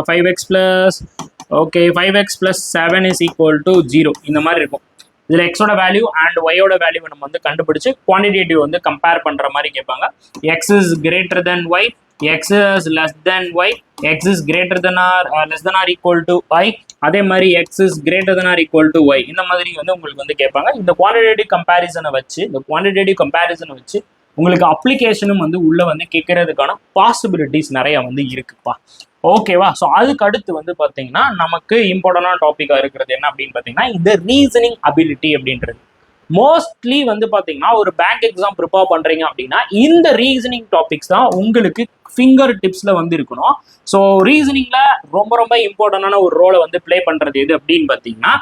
5x plus okay 5x plus 7 is equal to 0. இந்த மாதிரி இருக்கும். இதில் எக்ஸோட வேல்யூ அண்ட் ஒய்யோட வேல்யூ நம்ம வந்து கண்டுபிடிச்சு குவான்டிடேட்டிவ் வந்து கம்பேர் பண்ணுற மாதிரி கேட்பாங்க. X is greater than Y, X is less than Y, X is greater than or less than or equal to Y, அதே மாதிரி X is greater than or equal to Y. இந்த மாதிரி வந்து உங்களுக்கு வந்து கேட்பாங்க. இந்த குவான்டிடேட்டிவ் கம்பேரிசனை வச்சு உங்களுக்கு அப்ளிகேஷனும் வந்து உள்ள வந்து கேட்கறதுக்கான பாசிபிலிட்டிஸ் நிறைய வந்து இருக்குப்பா. ஓகேவா? ஸோ அதுக்கு அடுத்து வந்து பார்த்தீங்கன்னா நமக்கு இம்பார்ட்டன்டான டாப்பிக்காக இருக்கிறது என்ன அப்படின்னு பார்த்தீங்கன்னா இந்த ரீசனிங் அபிலிட்டி அப்படின்றது. மோஸ்ட்லி வந்து பார்த்தீங்கன்னா ஒரு பேங்க் எக்ஸாம் ப்ரிப்பேர் பண்ணுறீங்க அப்படின்னா இந்த ரீசனிங் டாபிக்ஸ் தான் உங்களுக்கு ஃபிங்கர் டிப்ஸில் வந்து இருக்கணும். ஸோ ரீசனிங்கில் ரொம்ப ரொம்ப இம்பார்ட்டண்டான ஒரு ரோலை வந்து ப்ளே பண்ணுறது எது அப்படின்னு பார்த்தீங்கன்னா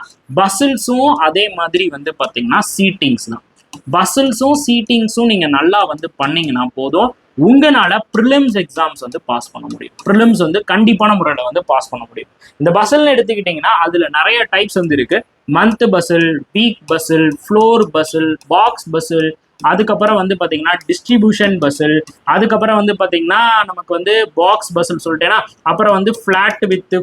பசில்ஸும் அதே மாதிரி வந்து பார்த்தீங்கன்னா சீட்டிங்ஸ் தான். பசில்ஸும் சீட்டிங்ஸும் நீங்கள் நல்லா வந்து பண்ணீங்கன்னா போதும், உங்களால் ப்ரிலிம்ஸ் எக்ஸாம்ஸ் வந்து பாஸ் பண்ண முடியும். ப்ரிலிம்ஸ் வந்து கண்டிப்பான முறையில் வந்து பாஸ் பண்ண முடியும். இந்த பசில்னு எடுத்துக்கிட்டிங்கன்னா அதில் நிறைய டைப்ஸ் வந்து இருக்குது. Month puzzle, week puzzle, floor puzzle, box puzzle, அதுக்கப்புறம் வந்து பார்த்தீங்கன்னா டிஸ்ட்ரிபியூஷன் பசில், அதுக்கப்புறம் வந்து பார்த்தீங்கன்னா நமக்கு வந்து பாக்ஸ் பசில் சொல்லிட்டேன்னா அப்புறம் வந்து ஃப்ளாட் வித்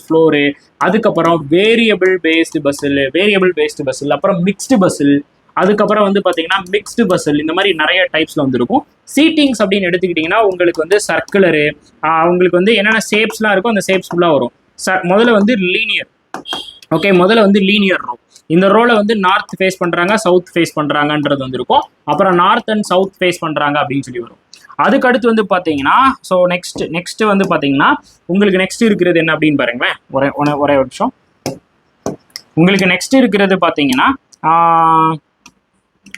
ஃப்ளோரு, அதுக்கப்புறம் வேரியபிள் பேஸ்டு பசில், அப்புறம் மிக்ஸ்டு பசில், அதுக்கப்புறம் வந்து பார்த்தீங்கன்னா மிக்ஸ்டு பசில், இந்த மாதிரி நிறைய டைப்ஸில் வந்து இருக்கும். சீட்டிங்ஸ் அப்படின்னு எடுத்துக்கிட்டிங்கன்னா உங்களுக்கு வந்து சர்க்குலரு, உங்களுக்கு வந்து என்னென்ன ஷேப்ஸ்லாம் இருக்கும் அந்த ஷேப்ஸ் ஃபுல்லாக வரும். முதல்ல வந்து லீனியர். ஓகே, முதல்ல வந்து லீனியர் ரோ. இந்த ரோல வந்து நார்த் ஃபேஸ் பண்ணுறாங்க, சவுத் ஃபேஸ் பண்ணுறாங்கன்றது வந்து இருக்கும். அப்புறம் நார்த் அண்ட் சவுத் ஃபேஸ் பண்ணுறாங்க அப்படின்னு சொல்லி வரும். அதுக்கடுத்து வந்து பார்த்தீங்கன்னா ஸோ நெக்ஸ்ட் வந்து பார்த்தீங்கன்னா உங்களுக்கு நெக்ஸ்ட் இருக்கிறது என்ன அப்படின்னு பாருங்களேன். ஒரே நிமிஷம். உங்களுக்கு நெக்ஸ்ட் இருக்கிறது பார்த்தீங்கன்னா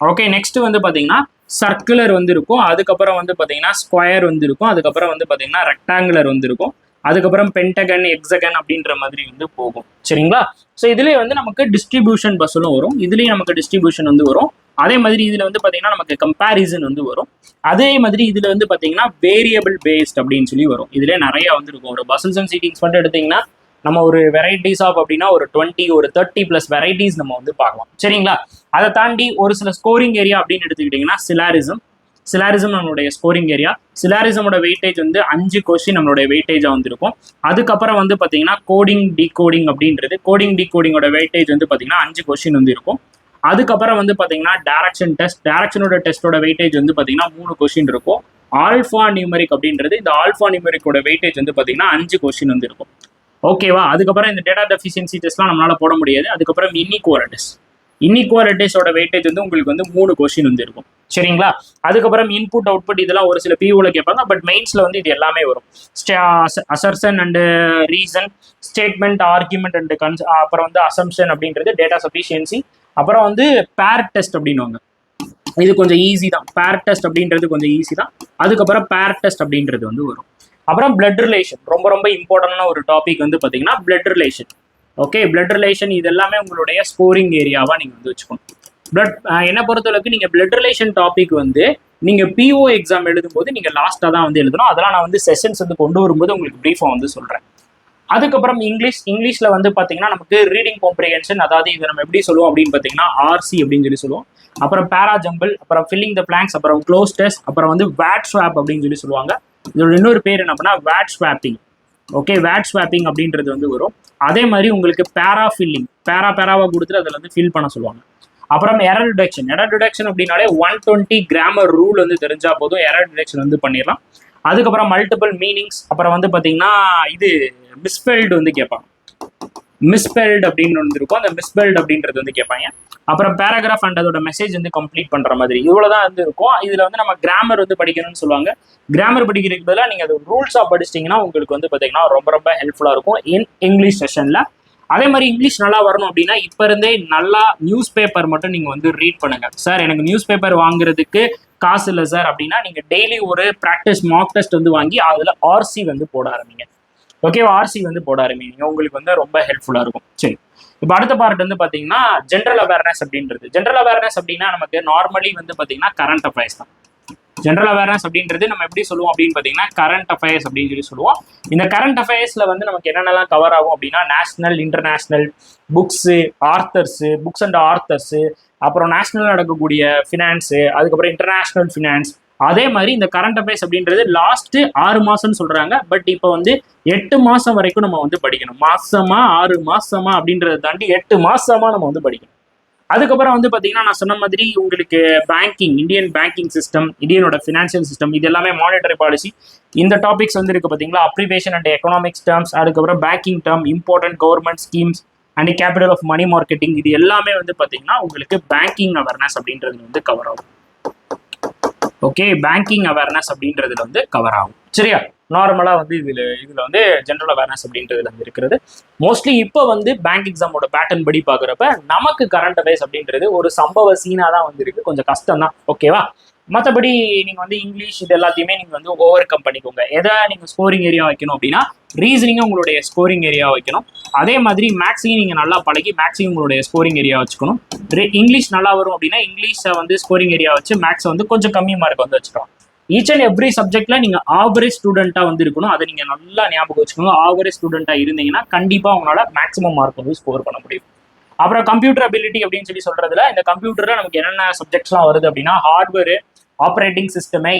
ஓகே, நெக்ஸ்ட் வந்து பார்த்தீங்கன்னா சர்க்குலர் வந்து இருக்கும், அதுக்கப்புறம் வந்து பார்த்தீங்கன்னா ஸ்கொயர் வந்து இருக்கும், அதுக்கப்புறம் வந்து பார்த்தீங்கன்னா ரெக்டாங்குலர் வந்து இருக்கும், அதுக்கப்புறம் பென்டகன் எக்ஸகன் அப்படின்ற மாதிரி வந்து போகும். சரிங்களா? ஸோ இதுலேயே வந்து நமக்கு டிஸ்ட்ரிபியூஷன் பஸ்ஸும் வரும், இதுலேயும் நமக்கு டிஸ்ட்ரிபியூஷன் வந்து வரும். அதே மாதிரி இதில் வந்து பார்த்தீங்கன்னா நமக்கு கம்பேரிசன் வந்து வரும். அதே மாதிரி இதில் வந்து பார்த்தீங்கன்னா வேரியபிள் பேஸ்ட் அப்படின்னு சொல்லி வரும். இதுலேயே நிறைய வந்து இருக்கும். ஒரு பஸ்ஸஸ் அண்ட் சீட்டிங்ஸ் மட்டும் எடுத்தீங்கன்னா நம்ம ஒரு வெரைட்டிஸ் ஆஃப் அப்படின்னா ஒரு 30+ வெரைட்டிஸ் நம்ம வந்து பார்க்கலாம். சரிங்களா? அதை தாண்டி ஒரு சில ஸ்கோரிங் ஏரியா அப்படின்னு எடுத்துக்கிட்டிங்கன்னா சிலாரிசம் நம்மளுடைய ஸ்கோரிங் ஏரியா. சிலாரிசமோட வெயிட்டேஜ் வந்து 5 கொஸ்டின் நம்மளுடைய வெயிட்டேஜாக வந்துருக்கும். அதுக்கப்புறம் வந்து பார்த்தீங்கன்னா கோடிங் டிகோடிங் அப்படின்றது, கோடிங் டிகோடிங்கோட வெயிட்டேஜ் வந்து பார்த்தீங்கன்னா 5 கொஸ்டின் வந்து இருக்கும். அதுக்கப்புறம் வந்து பார்த்தீங்கன்னா டைரக்ஷனோட டெஸ்ட்டோட வெயிட்டேஜ் வந்து பார்த்தீங்கன்னா 3 கொஸ்டின் இருக்கும். ஆல்ஃபா நியூமரிக் அப்படின்றது, இந்த ஆல்ஃபா நியூமரிக்கோட வெயிட்டேஜ் வந்து பார்த்தீங்கன்னா 5 கொஸ்டின் வந்து இருக்கும். ஓகேவா? அதுக்கப்புறம் இந்த டேட்டா டெஃபிஷியன்சி டெஸ்ட்லாம் நம்மளால போட முடியாது. அதுக்கப்புறம் இன்இக்வாலிட்டிஸோட வெயிட்டேஜ் வந்து உங்களுக்கு வந்து 3 கொஸ்டின் வந்து இருக்கும். சரிங்களா? அதுக்கப்புறம் இன்புட் அவுட்புட் இதெல்லாம் ஒரு சில பிஓல கேட்பாங்க, பட் மெயின்ஸ்ல வந்து இது எல்லாமே வரும். Assertion and reason, statement, argument and அப்புறம் வந்து அசம்ஷன் அப்படின்றது டேட்டா சஃபிஷியன்சி. அப்புறம் வந்து பேர் டெஸ்ட் அப்படின்வாங்க, இது கொஞ்சம் ஈஸி தான். பேர் டெஸ்ட் அப்படின்றது கொஞ்சம் ஈஸி தான். அதுக்கப்புறம் பேர் டெஸ்ட் அப்படின்றது வந்து வரும். அப்புறம் பிளட் ரிலேஷன், ரொம்ப ரொம்ப இம்பார்ட்டன்டான ஒரு டாபிக் வந்து பார்த்தீங்கன்னா blood relation. Okay, blood relation இது எல்லாமே உங்களுடைய ஸ்கோரிங் ஏரியாவாக நீங்கள் வந்து வச்சுக்கணும். என்னை பொறுத்தளவுக்கு நீங்கள் பிளட் ரிலேஷன் டாபிக் வந்து நீங்கள் பிஓ எக்ஸாம் எழுதும்போது நீங்கள் லாஸ்ட்டாக தான் வந்து எழுதணும். அதெல்லாம் நான் வந்து செஷன்ஸ் வந்து கொண்டு வரும்போது உங்களுக்கு ப்ரீஃபாக வந்து சொல்கிறேன். அதுக்கப்புறம் இங்கிலீஷில் வந்து பார்த்தீங்கன்னா நமக்கு ரீடிங் காம்ப்ரிஹென்ஷன், அதாவது இதை நம்ம எப்படி சொல்லுவோம் அப்படின்னு பார்த்தீங்கன்னா ஆர்சி அப்படின்னு சொல்லி சொல்லுவோம். அப்புறம் பேராஜம்பிள், அப்புறம் ஃபில்லிங் த பிளாங்க்ஸ், அப்புறம் க்ளோஸ் டெஸ்ட், அப்புறம் வந்து வேட் ஸ்வாப் அப்படின்னு சொல்லி சொல்லுவாங்க. இதோட இன்னொரு பேர் என்ன பண்ணா word swapping. Okay, word swapping அப்படின்றது வந்து வரும். அதே மாதிரி உங்களுக்கு ஃபில்லிங், பேராவாக கொடுத்துட்டு அதில் வந்து ஃபில் பண்ண சொல்லுவாங்க. அப்புறம் எரர் டிடெக்ஷன் அப்படின்னாலே 120 கிராமர் ரூல் வந்து தெரிஞ்சா போதும், எரர் டிடெக்ஷன் வந்து பண்ணிடலாம். அதுக்கப்புறம் மல்டிபிள் மீனிங்ஸ், அப்புறம் வந்து பார்த்தீங்கன்னா இது மிஸ்பெல்டு வந்து கேட்பாங்க. மிஸ்பெல்டு அப்படின்னு ஒன்று இருக்கும், அந்த மிஸ்பெல்டு அப்படின்றது வந்து கேட்பாங்க. அப்புறம் பேராகிராஃப் அண்ட் அதோட மெசேஜ் வந்து கம்ப்ளீட் பண்ணுற மாதிரி இவ்வளோதான் வந்து இருக்கும். இதில் வந்து நம்ம கிராமர் வந்து படிக்கணும்னு சொல்லுவாங்க. கிராமர் படிக்கிறதுக்கு பதிலாக நீங்கள் அது ரூல்ஸாக படிச்சிட்டிங்கன்னா உங்களுக்கு வந்து பார்த்தீங்கன்னா ரொம்ப ரொம்ப ஹெல்ப்ஃபுல்லாக இருக்கும் இங்கிலீஷ் செஷனில். அதே மாதிரி இங்கிலீஷ் நல்லா வரணும் அப்படின்னா இப்போ இருந்தே நல்லா நியூஸ் பேப்பர் மட்டும் நீங்கள் வந்து ரீட் பண்ணுங்க. சார் எனக்கு நியூஸ் பேப்பர் வாங்குறதுக்கு காசு இல்லை சார் அப்படின்னா நீங்கள் டெய்லி ஒரு ப்ராக்டிஸ் மார்க் டெஸ்ட் வந்து வாங்கி அதில் ஆர்சி வந்து போட ஆரம்பிங்க. ஓகேவா? ஆர்சி வந்து போட ஆரம்பிங்க, உங்களுக்கு வந்து ரொம்ப ஹெல்ப்ஃபுல்லாக இருக்கும். சரி, இப்போ அடுத்த பார்ட் வந்து பார்த்தீங்கன்னா ஜென்ரல் அவேர்னஸ் அப்படின்றது. ஜென்ரல் அவேர்னஸ் அப்படின்னா நமக்கு நார்மலி வந்து பார்த்தீங்கன்னா கரண்ட் அஃபேர்ஸ் தான். ஜென்ரல் அவேர்னஸ் அப்படின்றது நம்ம எப்படி சொல்லுவோம் அப்படின்னு பார்த்தீங்கன்னா கரண்ட் அஃபேர்ஸ் அப்படின்னு சொல்லி சொல்லுவோம். இந்த கரண்ட் அஃபேர்ஸ்ல வந்து நமக்கு என்னென்னலாம் கவர் ஆகும் அப்படின்னா நேஷனல், இன்டர்நேஷனல், புக்ஸ் அண்ட் ஆர்த்தர்ஸு, அப்புறம் நேஷனல் நடக்கக்கூடிய ஃபினான்ஸு, அதுக்கப்புறம் இன்டர்நேஷனல் ஃபினான்ஸ். அதே மாதிரி இந்த கரண்ட் அஃபேர்ஸ் அப்படின்றது லாஸ்ட் 6 மாசம்னு சொல்றாங்க, பட் இப்போ வந்து 8 மாசம் வரைக்கும் நம்ம வந்து படிக்கணும். 6 மாசமா அப்படின்றத தாண்டி 8 மாசமா நம்ம வந்து படிக்கணும். அதுக்கப்புறம் வந்து பார்த்தீங்கன்னா நான் சொன்ன மாதிரி உங்களுக்கு இந்தியன் பேங்கிங் சிஸ்டம், இந்தியனோட ஃபினான்ஷியல் சிஸ்டம், இது எல்லாமே மானிட்டரி பாலிசி, இந்த டாபிக்ஸ் வந்து இருக்கு பார்த்தீங்களா. அப்ரிவேஷன் அண்ட் எக்கனாமிக்ஸ் டேர்ம்ஸ், அதுக்கப்புறம் banking term, important government schemes and capital of money marketing, இது எல்லாமே வந்து பார்த்தீங்கன்னா உங்களுக்கு பேங்கிங் அவேர்னஸ் அப்படின்றது வந்து கவர் ஆகும். ஓகே, பேங்கிங் அவேர்னஸ் அப்படின்றதுல வந்து கவர் ஆகும். சரியா? நார்மலாக வந்து இதில் வந்து ஜென்ரல் அவேர்னஸ் அப்படின்றதுல வந்து இருக்கிறது. மோஸ்ட்லி இப்போ வந்து பேங்க் எக்ஸாமோட பேட்டர்ன் படி பார்க்குறப்ப நமக்கு கரண்ட் அஃபேர்ஸ் அப்படின்றது ஒரு சம்பவ சீனாக தான் வந்து இருக்கு, கொஞ்சம் கஷ்டம் தான். ஓகேவா? மற்றபடி நீங்கள் வந்து இங்கிலீஷ் இது எல்லாத்தையுமே நீங்கள் வந்து ஓவர் கம் பண்ணிக்கோங்க. எதை நீங்கள் ஸ்கோரிங் ஏரியா வைக்கணும் அப்படின்னா ரீசனிங்கும் உங்களுடைய ஸ்கோரிங் ஏரியா வைக்கணும். அதே மாதிரி மேக்ஸையும் நீங்கள் நல்லா பழகி மேக்ஸையும் உங்களுடைய ஸ்கோரிங் ஏரியா வச்சுக்கணும். இங்கிலீஷ் நல்லா வரும் அப்படின்னா இங்கிலீஷை வந்து ஸ்கோரிங் ஏரியா வச்சு மேக்ஸை வந்து கொஞ்சம் கம்மி மார்க் வந்து வச்சுக்கலாம். ஈச் அண்ட் எவ்ரி சப்ஜெக்ட்ல நீங்க ஆவரேஜ் ஸ்டூடெண்ட்டாக வந்து இருக்கணும். அதை நீங்க நல்லா ஞாபகம் வச்சுக்கோங்க. ஆவரேஜ் ஸ்டூடெண்ட்டாக இருந்தீங்கன்னா கண்டிப்பா உங்களால மேக்ஸிமம் மார்க் வந்து ஸ்கோர் பண்ண முடியும். அப்புறம் கம்ப்யூட்டர் அபிலிட்டி அப்படின்னு சொல்லி சொல்றதுல இந்த கம்ப்யூட்டர்ல நமக்கு என்னென்ன சப்ஜெக்ட்ஸ்லாம் வருது அப்படின்னா ஹார்ட்வேர், ஆப்ரேட்டிங் சிஸ்டமு,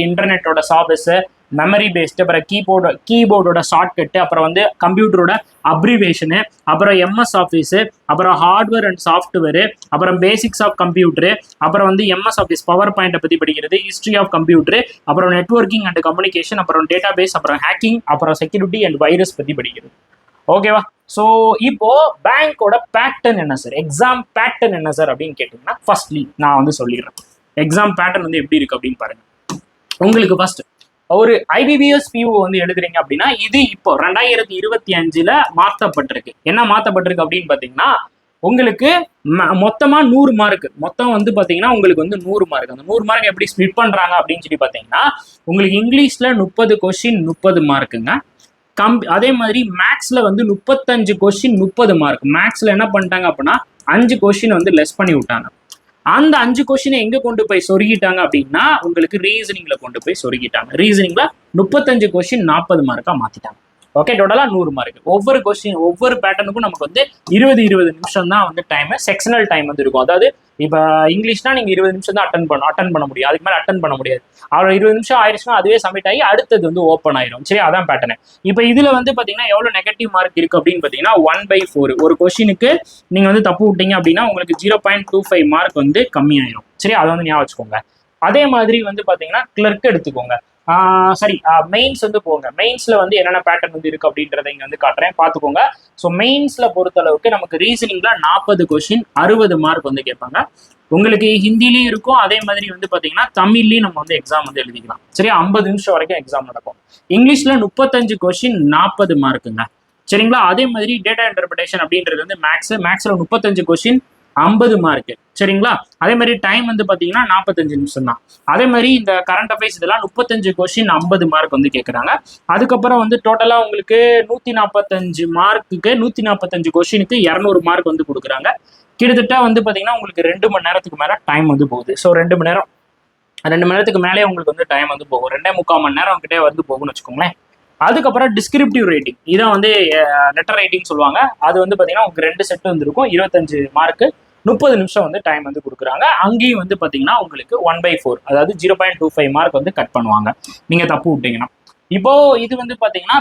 இன்டர்நெட்டோட சார்பஸ், மெமரி பேஸ்டு, அப்புறம் கீபோர்டோட ஷார்ட்கட்டு, அப்புறம் வந்து கம்ப்யூட்டரோட அப்ரிவேஷனு, அப்புறம் எம்எஸ் ஆஃபீஸு, அப்புறம் ஹார்ட்வேர் அண்ட் சாஃப்ட்வேரு, அப்புறம் பேசிக்ஸ் ஆஃப் கம்ப்யூட்டரு, அப்புறம் வந்து எம்எஸ் ஆஃபீஸ் பவர் பாயிண்டை பற்றி படிக்கிறது, ஹிஸ்ட்ரி ஆஃப் கம்ப்யூட்டரு, அப்புறம் நெட்வொர்க்கிங் அண்ட் கம்யூனிகேஷன், அப்புறம் டேட்டா பேஸ், அப்புறம் ஹேக்கிங், அப்புறம் செக்யூரிட்டி அண்ட் வைரஸ் பற்றி படிக்கிறது. ஓகேவா? ஸோ இப்போ பேங்கோட பேட்டர்ன் என்ன சார், எக்ஸாம் பேட்டர்ன் என்ன சார் அப்படின்னு கேட்டிங்கன்னா ஃபர்ஸ்ட்லி நான் வந்து சொல்லிடுறேன். எக்ஸாம் பேட்டர்ன் வந்து எப்படி இருக்கு அப்படின்னு பாருங்க. உங்களுக்கு ஃபர்ஸ்ட் ஒரு IBPS PO வந்து எழுதுறீங்க அப்படின்னா இது இப்போ 2025 மாற்றப்பட்டிருக்கு. என்ன மாற்றப்பட்டிருக்கு அப்படின்னு பார்த்தீங்கன்னா உங்களுக்கு மொத்தமா 100 மார்க். மொத்தம் வந்து பாத்தீங்கன்னா உங்களுக்கு வந்து 100 மார்க். அந்த 100 மார்க் எப்படி ஸ்பிளிட் பண்றாங்க அப்படின்னு சொல்லி பாத்தீங்கன்னா உங்களுக்கு இங்கிலீஷ்ல 30 கொஸ்டின் 30 மார்க்குங்க. அதே மாதிரி மேக்ஸ்ல வந்து 35 கொஸ்டின் 30 மார்க். மேக்ஸ்ல என்ன பண்ணிட்டாங்க அப்படின்னா 5 கொஸ்டின் வந்து லெஸ் பண்ணி விட்டாங்க. அந்த 5 கொஸ்டினை எங்க கொண்டு போய் சொருகிட்டாங்க அப்படின்னா உங்களுக்கு ரீசனிங்ல கொண்டு போய் சொருகிட்டாங்க. ரீசனிங்ல 35 கொஸ்டின் 40 மார்க்கா மாத்திட்டாங்க. ஓகே, டோட்டலா 100 மார்க். ஒவ்வொரு கொஸ்டின் ஒவ்வொரு பேட்டர்னுக்கும் நமக்கு வந்து 20 நிமிஷம் தான் வந்து டைம், செக்ஷனல் டைம் வந்து இருக்கும். அதாவது இப்போ இங்கிலீஷ்னா நீங்க 20 நிமிஷம் தான் அட்டன் பண்ண முடியும். அதுக்கு மேலே அட்டன் பண்ண முடியாது. அவ்வளோ 20 நிமிஷம் ஆயிடுச்சுன்னா அதுவே சப்மிட் ஆகி அடுத்தது வந்து ஓப்பன் ஆயிரும். சரி, அதான் பேட்டர்ன். இப்போ இதுல வந்து பாத்தீங்கன்னா எவ்வளவு நெகட்டிவ் மார்க் இருக்கு அப்படின்னு பாத்தீங்கன்னா 1/4. ஒரு கொஸ்டினுக்கு நீங்க வந்து தப்பு விட்டீங்க அப்படின்னா உங்களுக்கு 0.25 மார்க் வந்து கம்மி ஆயிரும். சரி, அதை வந்து ஞாபகம் வச்சுக்கோங்க. அதே மாதிரி வந்து பாத்தீங்கன்னா கிளர்க் எடுத்துக்கோங்க. சரி, மெயின்ஸ் வந்து போங்க. மெயின்ஸ்ல வந்து என்னென்ன பேட்டர்ன் வந்து இருக்கு அப்படின்றத இங்க வந்து காட்டுறேன், பாத்துக்கோங்க. ஸோ மெயின்ஸ்ல பொறுத்த அளவுக்கு நமக்கு ரீசனிங்ல 40 கொஸ்டின் 60 மார்க் வந்து கேட்பாங்க. உங்களுக்கு ஹிந்திலையும் இருக்கும், அதே மாதிரி வந்து பாத்தீங்கன்னா தமிழ்லயும் நம்ம வந்து எக்ஸாம் வந்து எழுதிக்கலாம். சரியா, 50 நிமிஷம் வரைக்கும் எக்ஸாம் நடக்கும். இங்கிலீஷ்ல 35 கொஸ்டின் 40 மார்க்குங்க. சரிங்களா, அதே மாதிரி டேட்டா இன்டர்பிரேஷன் அப்படின்றது வந்து மேக்ஸ்ல 35 கொஸ்டின் 50 மார்க். சரிங்களா, அதே மாதிரி டைம் வந்து பாத்தீங்கன்னா 45 நிமிஷம் தான். அதே மாதிரி இந்த கரண்ட் அஃபேர்ஸ் இதெல்லாம் 35 கொஸ்டின் 50 மார்க் வந்து கேட்கறாங்க. அதுக்கப்புறம் வந்து டோட்டலா உங்களுக்கு 145 மார்க்குக்கு 145 கொஸ்டினுக்கு 200 மார்க் வந்து கொடுக்குறாங்க. கிட்டத்தட்ட வந்து பாத்தீங்கன்னா உங்களுக்கு 2 மணி நேரத்துக்கு மேல டைம் வந்து போகுது. ஸோ 2 மணி நேரத்துக்கு மேலே உங்களுக்கு வந்து டைம் வந்து போகும். 2.25 மணி நேரம் கிட்டே வந்து போகும்னு வச்சுக்கோங்களேன். அதுக்கப்புறம் டிஸ்கிரிப்டிவ் ரைட்டிங், இதான் வந்து லெட்டர் ரைட்டிங் சொல்லுவாங்க. அது வந்து பாத்தீங்கன்னா உங்களுக்கு 2 செட் வந்து இருக்கும். 25 மார்க்கு 30 நிமிஷம் வந்து டைம் வந்து கொடுக்குறாங்க. அங்கேயும் வந்து பாத்தீங்கன்னா உங்களுக்கு 1/4, அதாவது 0.25 மார்க் வந்து கட் பண்ணுவாங்க நீங்க தப்பு விட்டீங்கன்னா. இப்போ இது வந்து பாத்தீங்கன்னா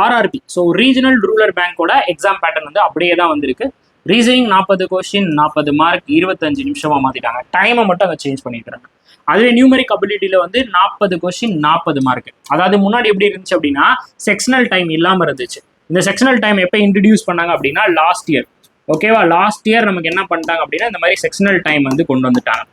RRB, ஸோ ரீஜனல் ரூரல் பேங்கோட எக்ஸாம் பேட்டர்ன் வந்து அப்படியே தான் வந்திருக்கு. ரீசனிங் 40 கொஸ்டின் 40 மார்க் 25 நிமிஷமா மாத்திட்டாங்க. டைமை மட்டும் அதை சேஞ்ச் பண்ணிக்கிறாங்க. அதுவே நியூமெரிக் அபிலிட்டியில வந்து 40 கொஸ்டின் 40 மார்க். அதாவது முன்னாடி எப்படி இருந்துச்சு அப்படின்னா செக்ஷனல் டைம் இல்லாம இருந்துச்சு. இந்த செக்ஷனல் டைம் எப்போ இன்ட்ரடியூஸ் பண்ணாங்க அப்படின்னா லாஸ்ட் இயர். ஓகேவா, லாஸ்ட் இயர் நமக்கு என்ன பண்ணிட்டாங்க அப்படின்னா இந்த மாதிரி செக்ஷனல் டைம் வந்து கொண்டு வந்துட்டாங்க.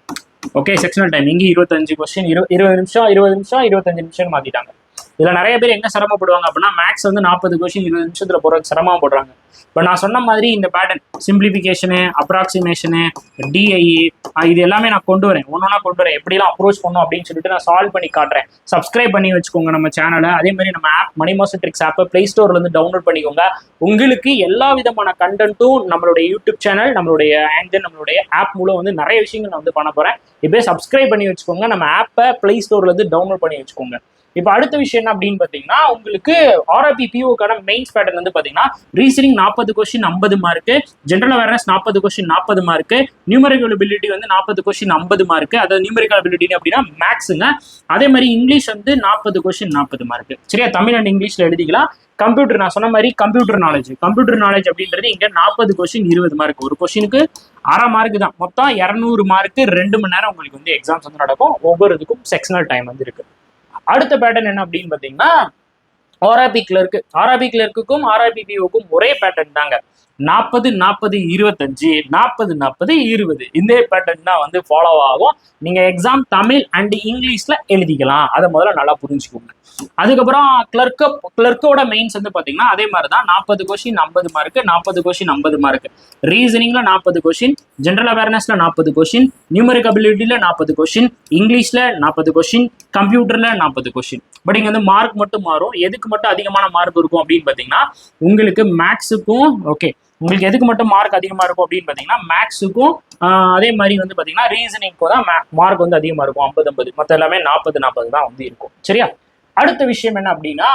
ஓகே, செக்ஷனல் டைம் இங்கே 25 கொஸ்டின் 20 நிமிஷம் 25 நிமிஷம் மாத்திட்டாங்க. இதுல நிறைய பேர் எங்க சிரமப்படுவாங்க அப்படின்னா மேக்ஸ் வந்து 40 கொஸ்டின் 20 நிமிஷத்துல போறதுக்கு சிரமம் போடுறாங்க. இப்போ நான் சொன்ன மாதிரி இந்த பேட்டர்ன் சிம்பிளிஃபிகேஷனு, அப்ராக்சிமேஷனு, டிஐஇ இது எல்லாமே நான் கொண்டு வரேன், ஒன்னொன்னா கொண்டு வரேன். எப்படிலாம் அப்ரோச் பண்ணும் அப்படின்னு சொல்லிட்டு நான் சால்வ் பண்ணி காட்டுறேன். சப்ஸ்கிரைப் பண்ணி வச்சுக்கோங்க நம்ம சேனலை. அதே மாதிரி நம்ம ஆப் மணி மாஸ்டர் ட்ரிக்ஸ் ஆப்பை பிளே ஸ்டோர்ல இருந்து டவுன்லோட் பண்ணிக்கோங்க. உங்களுக்கு எல்லா விதமான கண்டென்ட்டும் நம்மளுடைய யூடியூப் சேனல், நம்மளுடைய ஆங்கர், நம்மளுடைய ஆப் மூலம் வந்து நிறைய விஷயங்கள் நான் வந்து பண்ண போறேன். இப்போ சப்ஸ்கிரைப் பண்ணி வச்சுக்கோங்க. நம்ம ஆப்பை பிளே ஸ்டோர்ல இருந்து டவுன்லோட் பண்ணி வச்சுக்கோங்க. இப்போ அடுத்த விஷயம் என்ன அப்படின்னு பாத்தீங்கன்னா உங்களுக்கு RRB POக்கான மெயின்ஸ் பேட்டர்ன் வந்து பாத்தீங்கன்னா reasoning 40 question 50 mark, general awareness 40 question 40 mark, numerical ability வந்து 40 கொஸ்டின் 50 மார்க்கு. அதாவது நியூமெரிக்கல் அபிலிட்டி அப்படின்னா மேக்ஸுங்க. அதே மாதிரி இங்கிலீஷ் வந்து 40 கொஸ்டின் 40 மார்க்கு. சரியா, தமிழ் அண்ட் இங்கிலீஷ்ல எழுதிக்கலாம். கம்ப்யூட்டர் நான் சொன்ன மாதிரி கம்ப்யூட்டர் நாலேஜ் அப்படின்றது இங்க 40 கொஸ்டின் 20 மார்க். ஒரு கொஸ்டினுக்கு அரை மார்க் தான். மொத்தம் 200 மார்க்கு 2 மணி நேரம் உங்களுக்கு வந்து எக்ஸாம்ஸ் வந்து நடக்கும். ஒவ்வொரு இதுக்கும் செக்ஷனல் டைம் வந்து இருக்கு. அடுத்த பேட்டர்ன் என்ன அப்படின்னு பாத்தீங்கன்னா RRB கிளர்க்குக்கும் RRB POக்கும் ஒரே பேட்டர்ன் தாங்க. 40 40 25 40 40 20 இந்த பேட்டர்ன் தான் வந்து ஃபாலோ ஆகும். நீங்க எக்ஸாம் தமிழ் அண்ட் இங்கிலீஷ்ல எழுதிக்கலாம். அதை முதல்ல நல்லா புரிஞ்சுக்கோங்க. அதுக்கப்புறம் கிளர்க்கோட மெயின்ஸ் வந்து பாத்தீங்கன்னா அதே மாதிரி தான். 40 கொஸ்டின் 50 மார்க்கு, 40 கொஸ்டின் 50 மார்க்கு. ரீசனிங்ல 40 கொஸ்டின், ஜென்ரல் அவேர்னஸ்ல 40 கொஸ்டின், நியூமெரிக் அபிலிட்டியில 40 கொஸ்டின், இங்கிலீஷ்ல 40 கொஸ்டின், கம்ப்யூட்டர்ல 40 கொஸ்டின். பட் இங்க வந்து மார்க் மட்டும் மாறும். எதுக்கு மட்டும் அதிகமான மார்க் இருக்கும் அப்படின்னு பாத்தீங்கன்னா உங்களுக்கு மேக்ஸுக்கும், ஓகே, உங்களுக்கு எதுக்கு மட்டும் மார்க் அதிகமா இருக்கும் அப்படின்னு பாத்தீங்கன்னா மேக்ஸுக்கும், அதே மாதிரி வந்து பாத்தீங்கன்னா ரீசனிங்க்கும் தான் மார்க் வந்து அதிகமா இருக்கும். 50 மற்ற எல்லாமே 40 தான் வந்து இருக்கும். சரியா, அடுத்த விஷயம் என்ன அப்படின்னா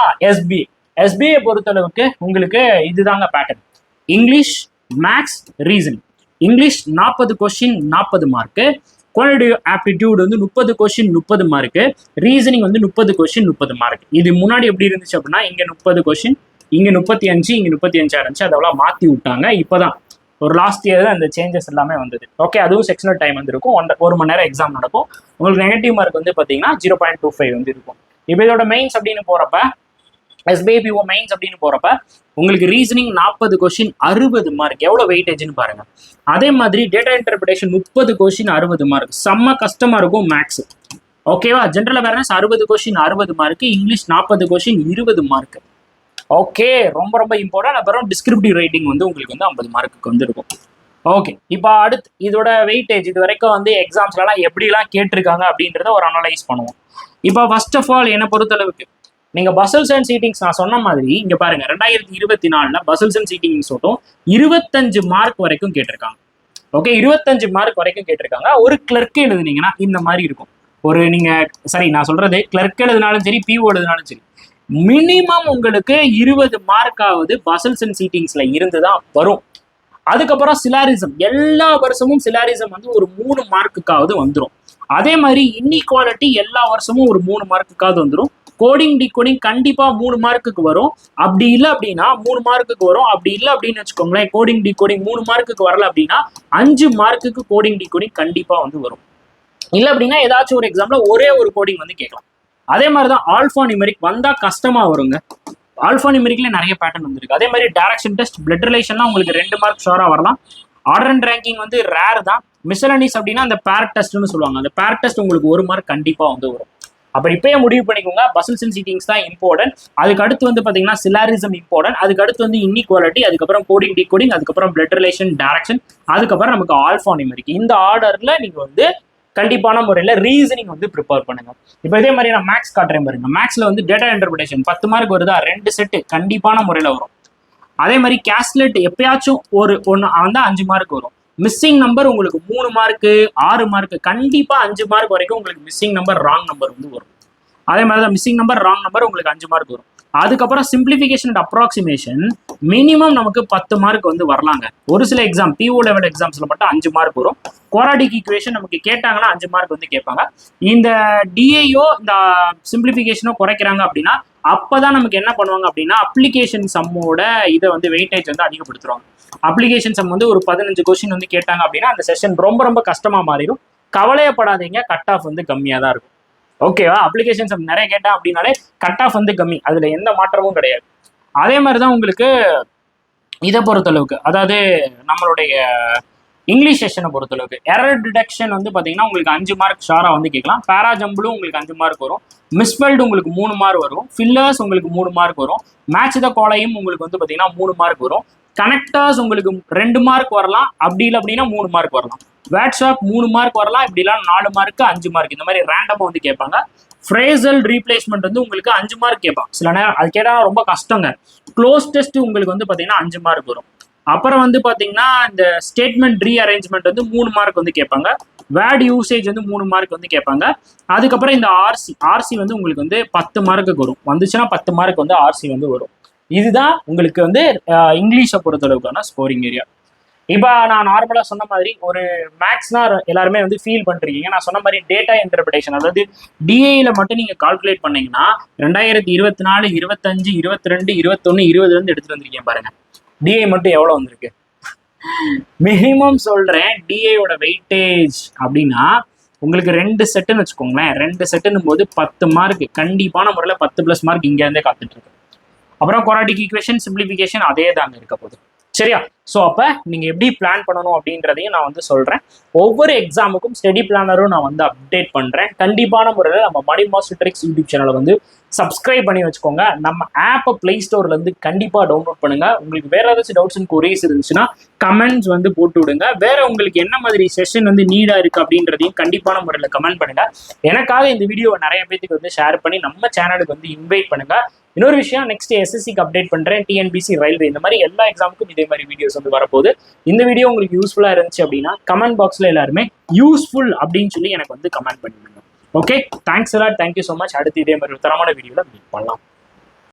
SBA பொறுத்தளவுக்கு உங்களுக்கு இதுதாங்க pattern. English, maths, reasoning. English 40 question 40 mark, qualitative aptitude வந்து 30 கொஸ்டின் 30 மார்க்கு, ரீசனிங் வந்து 30 கொஸ்டின் 30 மார்க். இது முன்னாடி எப்படி இருந்துச்சு அப்படின்னா இங்க 30 கொஸ்டின், இங்க 35, இங்க 35 இருந்துச்சு. அதெல்லாம் மாத்தி விட்டாங்க. இப்பதான் ஒரு லாஸ்ட் இயர் தான் அந்த சேஞ்சஸ் எல்லாமே வந்தது. ஓகே, அதுவும் செக்ஷனல் டைம் வந்து இருக்கும். 1 மணி நேரம் எக்ஸாம் நடக்கும். உங்களுக்கு நெகட்டிவ் மார்க் வந்து பாத்தீங்கன்னா 0.25 வந்து இருக்கும். இப்போ இதோட மெயின்ஸ் அப்படின்னு போறப்ப SBA PO மெயின்ஸ் அப்படின்னு போறப்ப உங்களுக்கு ரீசனிங் 40 கொஸ்டின் 60 மார்க். எவ்வளவு வெயிட்டேஜ்னு பாருங்க. அதே மாதிரி டேட்டா இன்டர்பிரேஷன் 30 கொஸ்டின் 60 மார்க். செம்ம கஷ்டமா இருக்கும் மேக்ஸ். ஓகேவா? General awareness 60 question 60 mark, English 40 question 20 mark. Okay, ரொம்ப ரொம்ப இம்பார்ட்டன்ட். அப்புறம் டிஸ்கிரிப்டிவ் ரைட்டிங் வந்து உங்களுக்கு வந்து 50 மார்க்குக்கு வந்து இருக்கும். ஓகே, இப்போ அடுத்து இதோட வெயிட்டேஜ் இது வரைக்கும் வந்து எக்ஸாம்ஸ்லாம் எப்படிலாம் கேட்டிருக்காங்க அப்படின்றத ஒரு அனலைஸ் பண்ணுவோம். இப்போ ஃபர்ஸ்ட் ஆஃப் ஆல் என்னை பொறுத்தளவுக்கு நீங்க பசல்ஸ் அண்ட் சீட்டிங்ஸ் நான் சொன்ன மாதிரி இங்க பாருங்க 2024 பசல்ஸ் அண்ட் சீட்டிங்ஸ் மட்டும் 25 மார்க் வரைக்கும் கேட்டிருக்காங்க. ஓகே, 25 மார்க் வரைக்கும் கேட்டிருக்காங்க. ஒரு கிளர்க் எழுதுனீங்கன்னா இந்த மாதிரி இருக்கும். ஒரு நீங்க சரி நான் சொல்றது கிளர்க் எழுதினாலும் சரி, பிஓ எழுதினாலும் சரி, மினிமம் உங்களுக்கு 20 மார்க்காவது பசல்ஸ் அண்ட் சீட்டிங்ஸ்ல இருந்துதான் வரும். அதுக்கப்புறம் சிலாரிசம், எல்லா வருஷமும் சிலாரிசம் வந்து ஒரு 3 மார்க்குக்காவது வந்துடும். அதே மாதிரி இன்இக்வாலிட்டி எல்லா வருஷமும் ஒரு 3 மார்க்குக்காவது வந்துடும். கோடிங் டிகோடிங் கண்டிப்பா 3 மார்க்குக்கு வரும். அப்படி இல்லை அப்படின்னா 3 மார்க்குக்கு வரும். அப்படி இல்லை அப்படின்னு வச்சுக்கோங்களேன், கோடிங் டிகோடிங் 3 மார்க்குக்கு வரல அப்படின்னா 5 மார்க்குக்கு கோடிங் டிகோடிங் கண்டிப்பா வந்து வரும். இல்லை அப்படின்னா ஏதாச்சும் ஒரு எக்ஸாம்ல ஒரே ஒரு கோடிங் வந்து கேட்கலாம். அதே மாதிரிதான் ஆல்ஃபா நியூமெரிக் வந்தா கஷ்டமா வருங்க. ஆல்ஃபா நியூமெரிக்ல நிறைய பேட்டர்ன் வந்துருக்கு. அதே மாதிரி டைரக்ஷன் டெஸ்ட், பிளட் ரிலேஷன்லாம் உங்களுக்கு 2 மார்க் ஷோரா வரலாம். ஆர்டர் அண்ட் ரேங்கிங் வந்து ரேர் தான். மிஸ்சலனிஸ் அப்படின்னா அந்த பேர் டெஸ்ட்னு சொல்லுவாங்க. அந்த பேர் டெஸ்ட் உங்களுக்கு 1 மார்க் கண்டிப்பா வந்து வரும். அப்ப இப்பயே முடிவு பண்ணிக்கோங்க, பசல்ஸ் அண்ட் சீட்டிங்ஸ் தான் இம்பார்ட்டன்ட். அதுக்கு அடுத்து வந்து பாத்தீங்கன்னா சிலாரிசம் இம்பார்ட்டன்ட். அதுக்கு அடுத்து வந்து இன்இக்வாலிட்டி, அதுக்கப்புறம் கோடிங் டிகோடிங், அதுக்கப்புறம் பிளட் ரிலேஷன், டைரக்ஷன், அதுக்கப்புறம் நமக்கு ஆல்ஃபா நியூமெரிக். இந்த ஆர்டர்ல நீங்க வந்து கண்டிப்பான முறையில் ரீசனிங் வந்து ப்ரிப்பேர் பண்ணுங்க. இப்போ இதே மாதிரி நான் மேக்ஸ் காட்டுறேன் பாருங்க. மேக்ஸ்ல வந்து டேட்டா இன்டர்பிரேஷன் 10 மார்க் வருதா, 2 செட்டு கண்டிப்பான முறையில் வரும். அதே மாதிரி கேஸ்லெட் எப்பயாச்சும் ஒன்று வந்து 5 மார்க் வரும். மிஸ்ஸிங் நம்பர் உங்களுக்கு 3 மார்க்கு 6 மார்க், கண்டிப்பா 5 மார்க் வரைக்கும் உங்களுக்கு மிஸ்ஸிங் நம்பர் ராங் நம்பர் வந்து வரும். அதே மாதிரி தான் மிஸ்ஸிங் நம்பர் ராங் நம்பர் உங்களுக்கு 5 மார்க் வரும். அதுக்கப்புறம் சிம்பிளிஃபிகேஷன் அண்ட் அப்ராக்சிமேஷன் மினிமம் நமக்கு 10 மார்க் வந்து வரலாங்க. ஒரு சில எக்ஸாம் பிஓ லெவல் எக்ஸாம்ஸ்ல மட்டும் 5 மார்க் வரும். குவாட்ராட்டிக் ஈக்குவேஷன் நமக்கு கேட்டாங்கன்னா 5 மார்க் வந்து கேட்பாங்க. இந்த டிஏயோ இந்த சிம்பிளிஃபிகேஷனோ குறைக்கிறாங்க அப்படின்னா அப்பதான் நமக்கு என்ன பண்ணுவாங்க அப்படின்னா அப்ளிகேஷன் சம்மோட இதை வந்து வெயிட்டேஜ் வந்து அதிகப்படுத்துவாங்க. அப்ளிகேஷன் சம் வந்து ஒரு 15 கொஸ்டின் வந்து கேட்டாங்க அப்படின்னா அந்த செஷன் ரொம்ப ரொம்ப கஷ்டமா மாறிடும். கவலையப்படாதீங்க, கட் ஆஃப் வந்து கம்மியாக தான் இருக்கும். ஓகேவா? அப்ளிகேஷன் சம் நிறைய கேட்டேன் அப்படின்னாலே கட் ஆஃப் வந்து கம்மி, அதுல எந்த மாற்றமும் கிடையாது. அதே மாதிரிதான் உங்களுக்கு இதை பொறுத்தளவுக்கு, அதாவது நம்மளுடைய இங்கிலீஷ் செஷனை பொறுத்தளவுக்கு எரர் டிடெக்ஷன் வந்து பாத்தீங்கன்னா உங்களுக்கு 5 மார்க் ஷாரா வந்து கேட்கலாம். பேராஜம்பிளும் உங்களுக்கு 5 மார்க் வரும். மிஸ்ஃபெல்டு உங்களுக்கு 3 மார்க் வரும். ஃபில்லர்ஸ் உங்களுக்கு 3 மார்க் வரும். மேட்ச் த காலையும் உங்களுக்கு வந்து பாத்தீங்கன்னா 3 மார்க் வரும். கனெக்டர்ஸ் உங்களுக்கு 2 மார்க் வரலாம். அப்படி இல்லை அப்படின்னா 3 மார்க் வரலாம். வாட்ஸ்அப் 3 மார்க் வரலாம். இப்படி இல்லை 4 மார்க்கு 5 மார்க் இந்த மாதிரி ரேண்டமா வந்து கேட்பாங்க. ஃப்ரேசல் ரீப்ளேஸ்மெண்ட் வந்து உங்களுக்கு 5 மார்க் கேட்பான். சில நேரம் அது கேட்டா ரொம்ப கஷ்டங்க. க்ளோஸ் டெஸ்ட் உங்களுக்கு வந்து பாத்தீங்கன்னா 5 மார்க் வரும். அப்புறம் வந்து பாத்தீங்கன்னா இந்த ஸ்டேட்மெண்ட் ரீஅரேஞ்ச்மெண்ட் வந்து 3 மார்க் வந்து கேட்பாங்க. வேர்ட் யூசேஜ் வந்து 3 மார்க் வந்து கேட்பாங்க. அதுக்கப்புறம் இந்த ஆர்சி வந்து உங்களுக்கு வந்து 10 மார்க்குக்கு வரும். வந்துச்சுன்னா 10 மார்க் வந்து ஆர்சி வந்து வரும். இதுதான் உங்களுக்கு வந்து இங்கிலீஷை பொறுத்தளவுக்கான ஸ்கோரிங் ஏரியா. இப்போ நான் நார்மலாக சொன்ன மாதிரி ஒரு மேக்ஸ்னா எல்லாருமே வந்து ஃபீல் பண்ணுறீங்க. நான் சொன்ன மாதிரி டேட்டா இன்டர்பிரேஷன், அதாவது டிஏல மட்டும் நீங்கள் கால்குலேட் பண்ணீங்கன்னா 2024, 25, 22, 21, 20 எடுத்துட்டு வந்திருக்கேன் பாருங்க. டிஏ மட்டும் எவ்வளோ வந்திருக்கு? மினிமம் சொல்றேன், டிஏயோட வெயிட்டேஜ் அப்படின்னா உங்களுக்கு 2 செட்டுன்னு வச்சுக்கோங்களேன். 2 செட்டுன்னும் போது 10 மார்க் கண்டிப்பான முறையில் 10+ மார்க் இங்க இருந்தே காத்துட்டு இருக்கு. அப்புறம் குவாட்ராட்டிக் ஈக்குவேஷன், சிம்பிளிஃபிகேஷன் அதே தாங்க இருக்க போகுது. சரியா? ஸோ அப்போ நீங்கள் எப்படி பிளான் பண்ணணும் அப்படின்றதையும் நான் வந்து சொல்கிறேன். ஒவ்வொரு எக்ஸாமுக்கும் ஸ்டடி பிளானரும் நான் வந்து அப்டேட் பண்ணுறேன். கண்டிப்பான முறையில் நம்ம மணி மாஸ்டர் ட்ரிக்ஸ் யூடியூப் சேனலை வந்து சப்ஸ்கிரைப் பண்ணி வச்சுக்கோங்க. நம்ம ஆப்பை பிளே ஸ்டோர்லேருந்து கண்டிப்பாக டவுன்லோட் பண்ணுங்க. உங்களுக்கு வேற ஏதாச்சும் டவுட்ஸ் அண்ட் குரீஸ் இருந்துச்சுன்னா கமெண்ட்ஸ் வந்து போட்டு விடுங்க. வேற உங்களுக்கு என்ன மாதிரி செஷன் வந்து நீடா இருக்கு அப்படின்றதையும் கண்டிப்பான முறையில் கமெண்ட் பண்ணுங்க. எனக்காக இந்த வீடியோவை நிறைய பேருக்கு வந்து ஷேர் பண்ணி நம்ம சேனலுக்கு வந்து இன்வைட் பண்ணுங்க. இன்னொரு விஷயம், நெக்ஸ்ட் எஸ்எஸ்சிக்கு அப்டேட் பண்றேன். டிஎன்பிசி, ரயில்வே இந்த மாதிரி எல்லா எக்ஸாமுக்கும் இதே மாதிரி வீடியோஸ் வந்து வரப்போகுது. இந்த வீடியோ உங்களுக்கு யூஸ்ஃபுல்லா இருந்துச்சு அப்படின்னா கமெண்ட் பாக்ஸ்ல எல்லாருமே யூஸ்ஃபுல் அப்படின்னு சொல்லி எனக்கு வந்து கமெண்ட் பண்ணிடுங்க. ஓகே, தேங்க்ஸ் எல்லாம், தேங்க்யூ ஸோ மச். அடுத்து இதே மாதிரி தரமான வீடியோல மீட் பண்ணலாம்.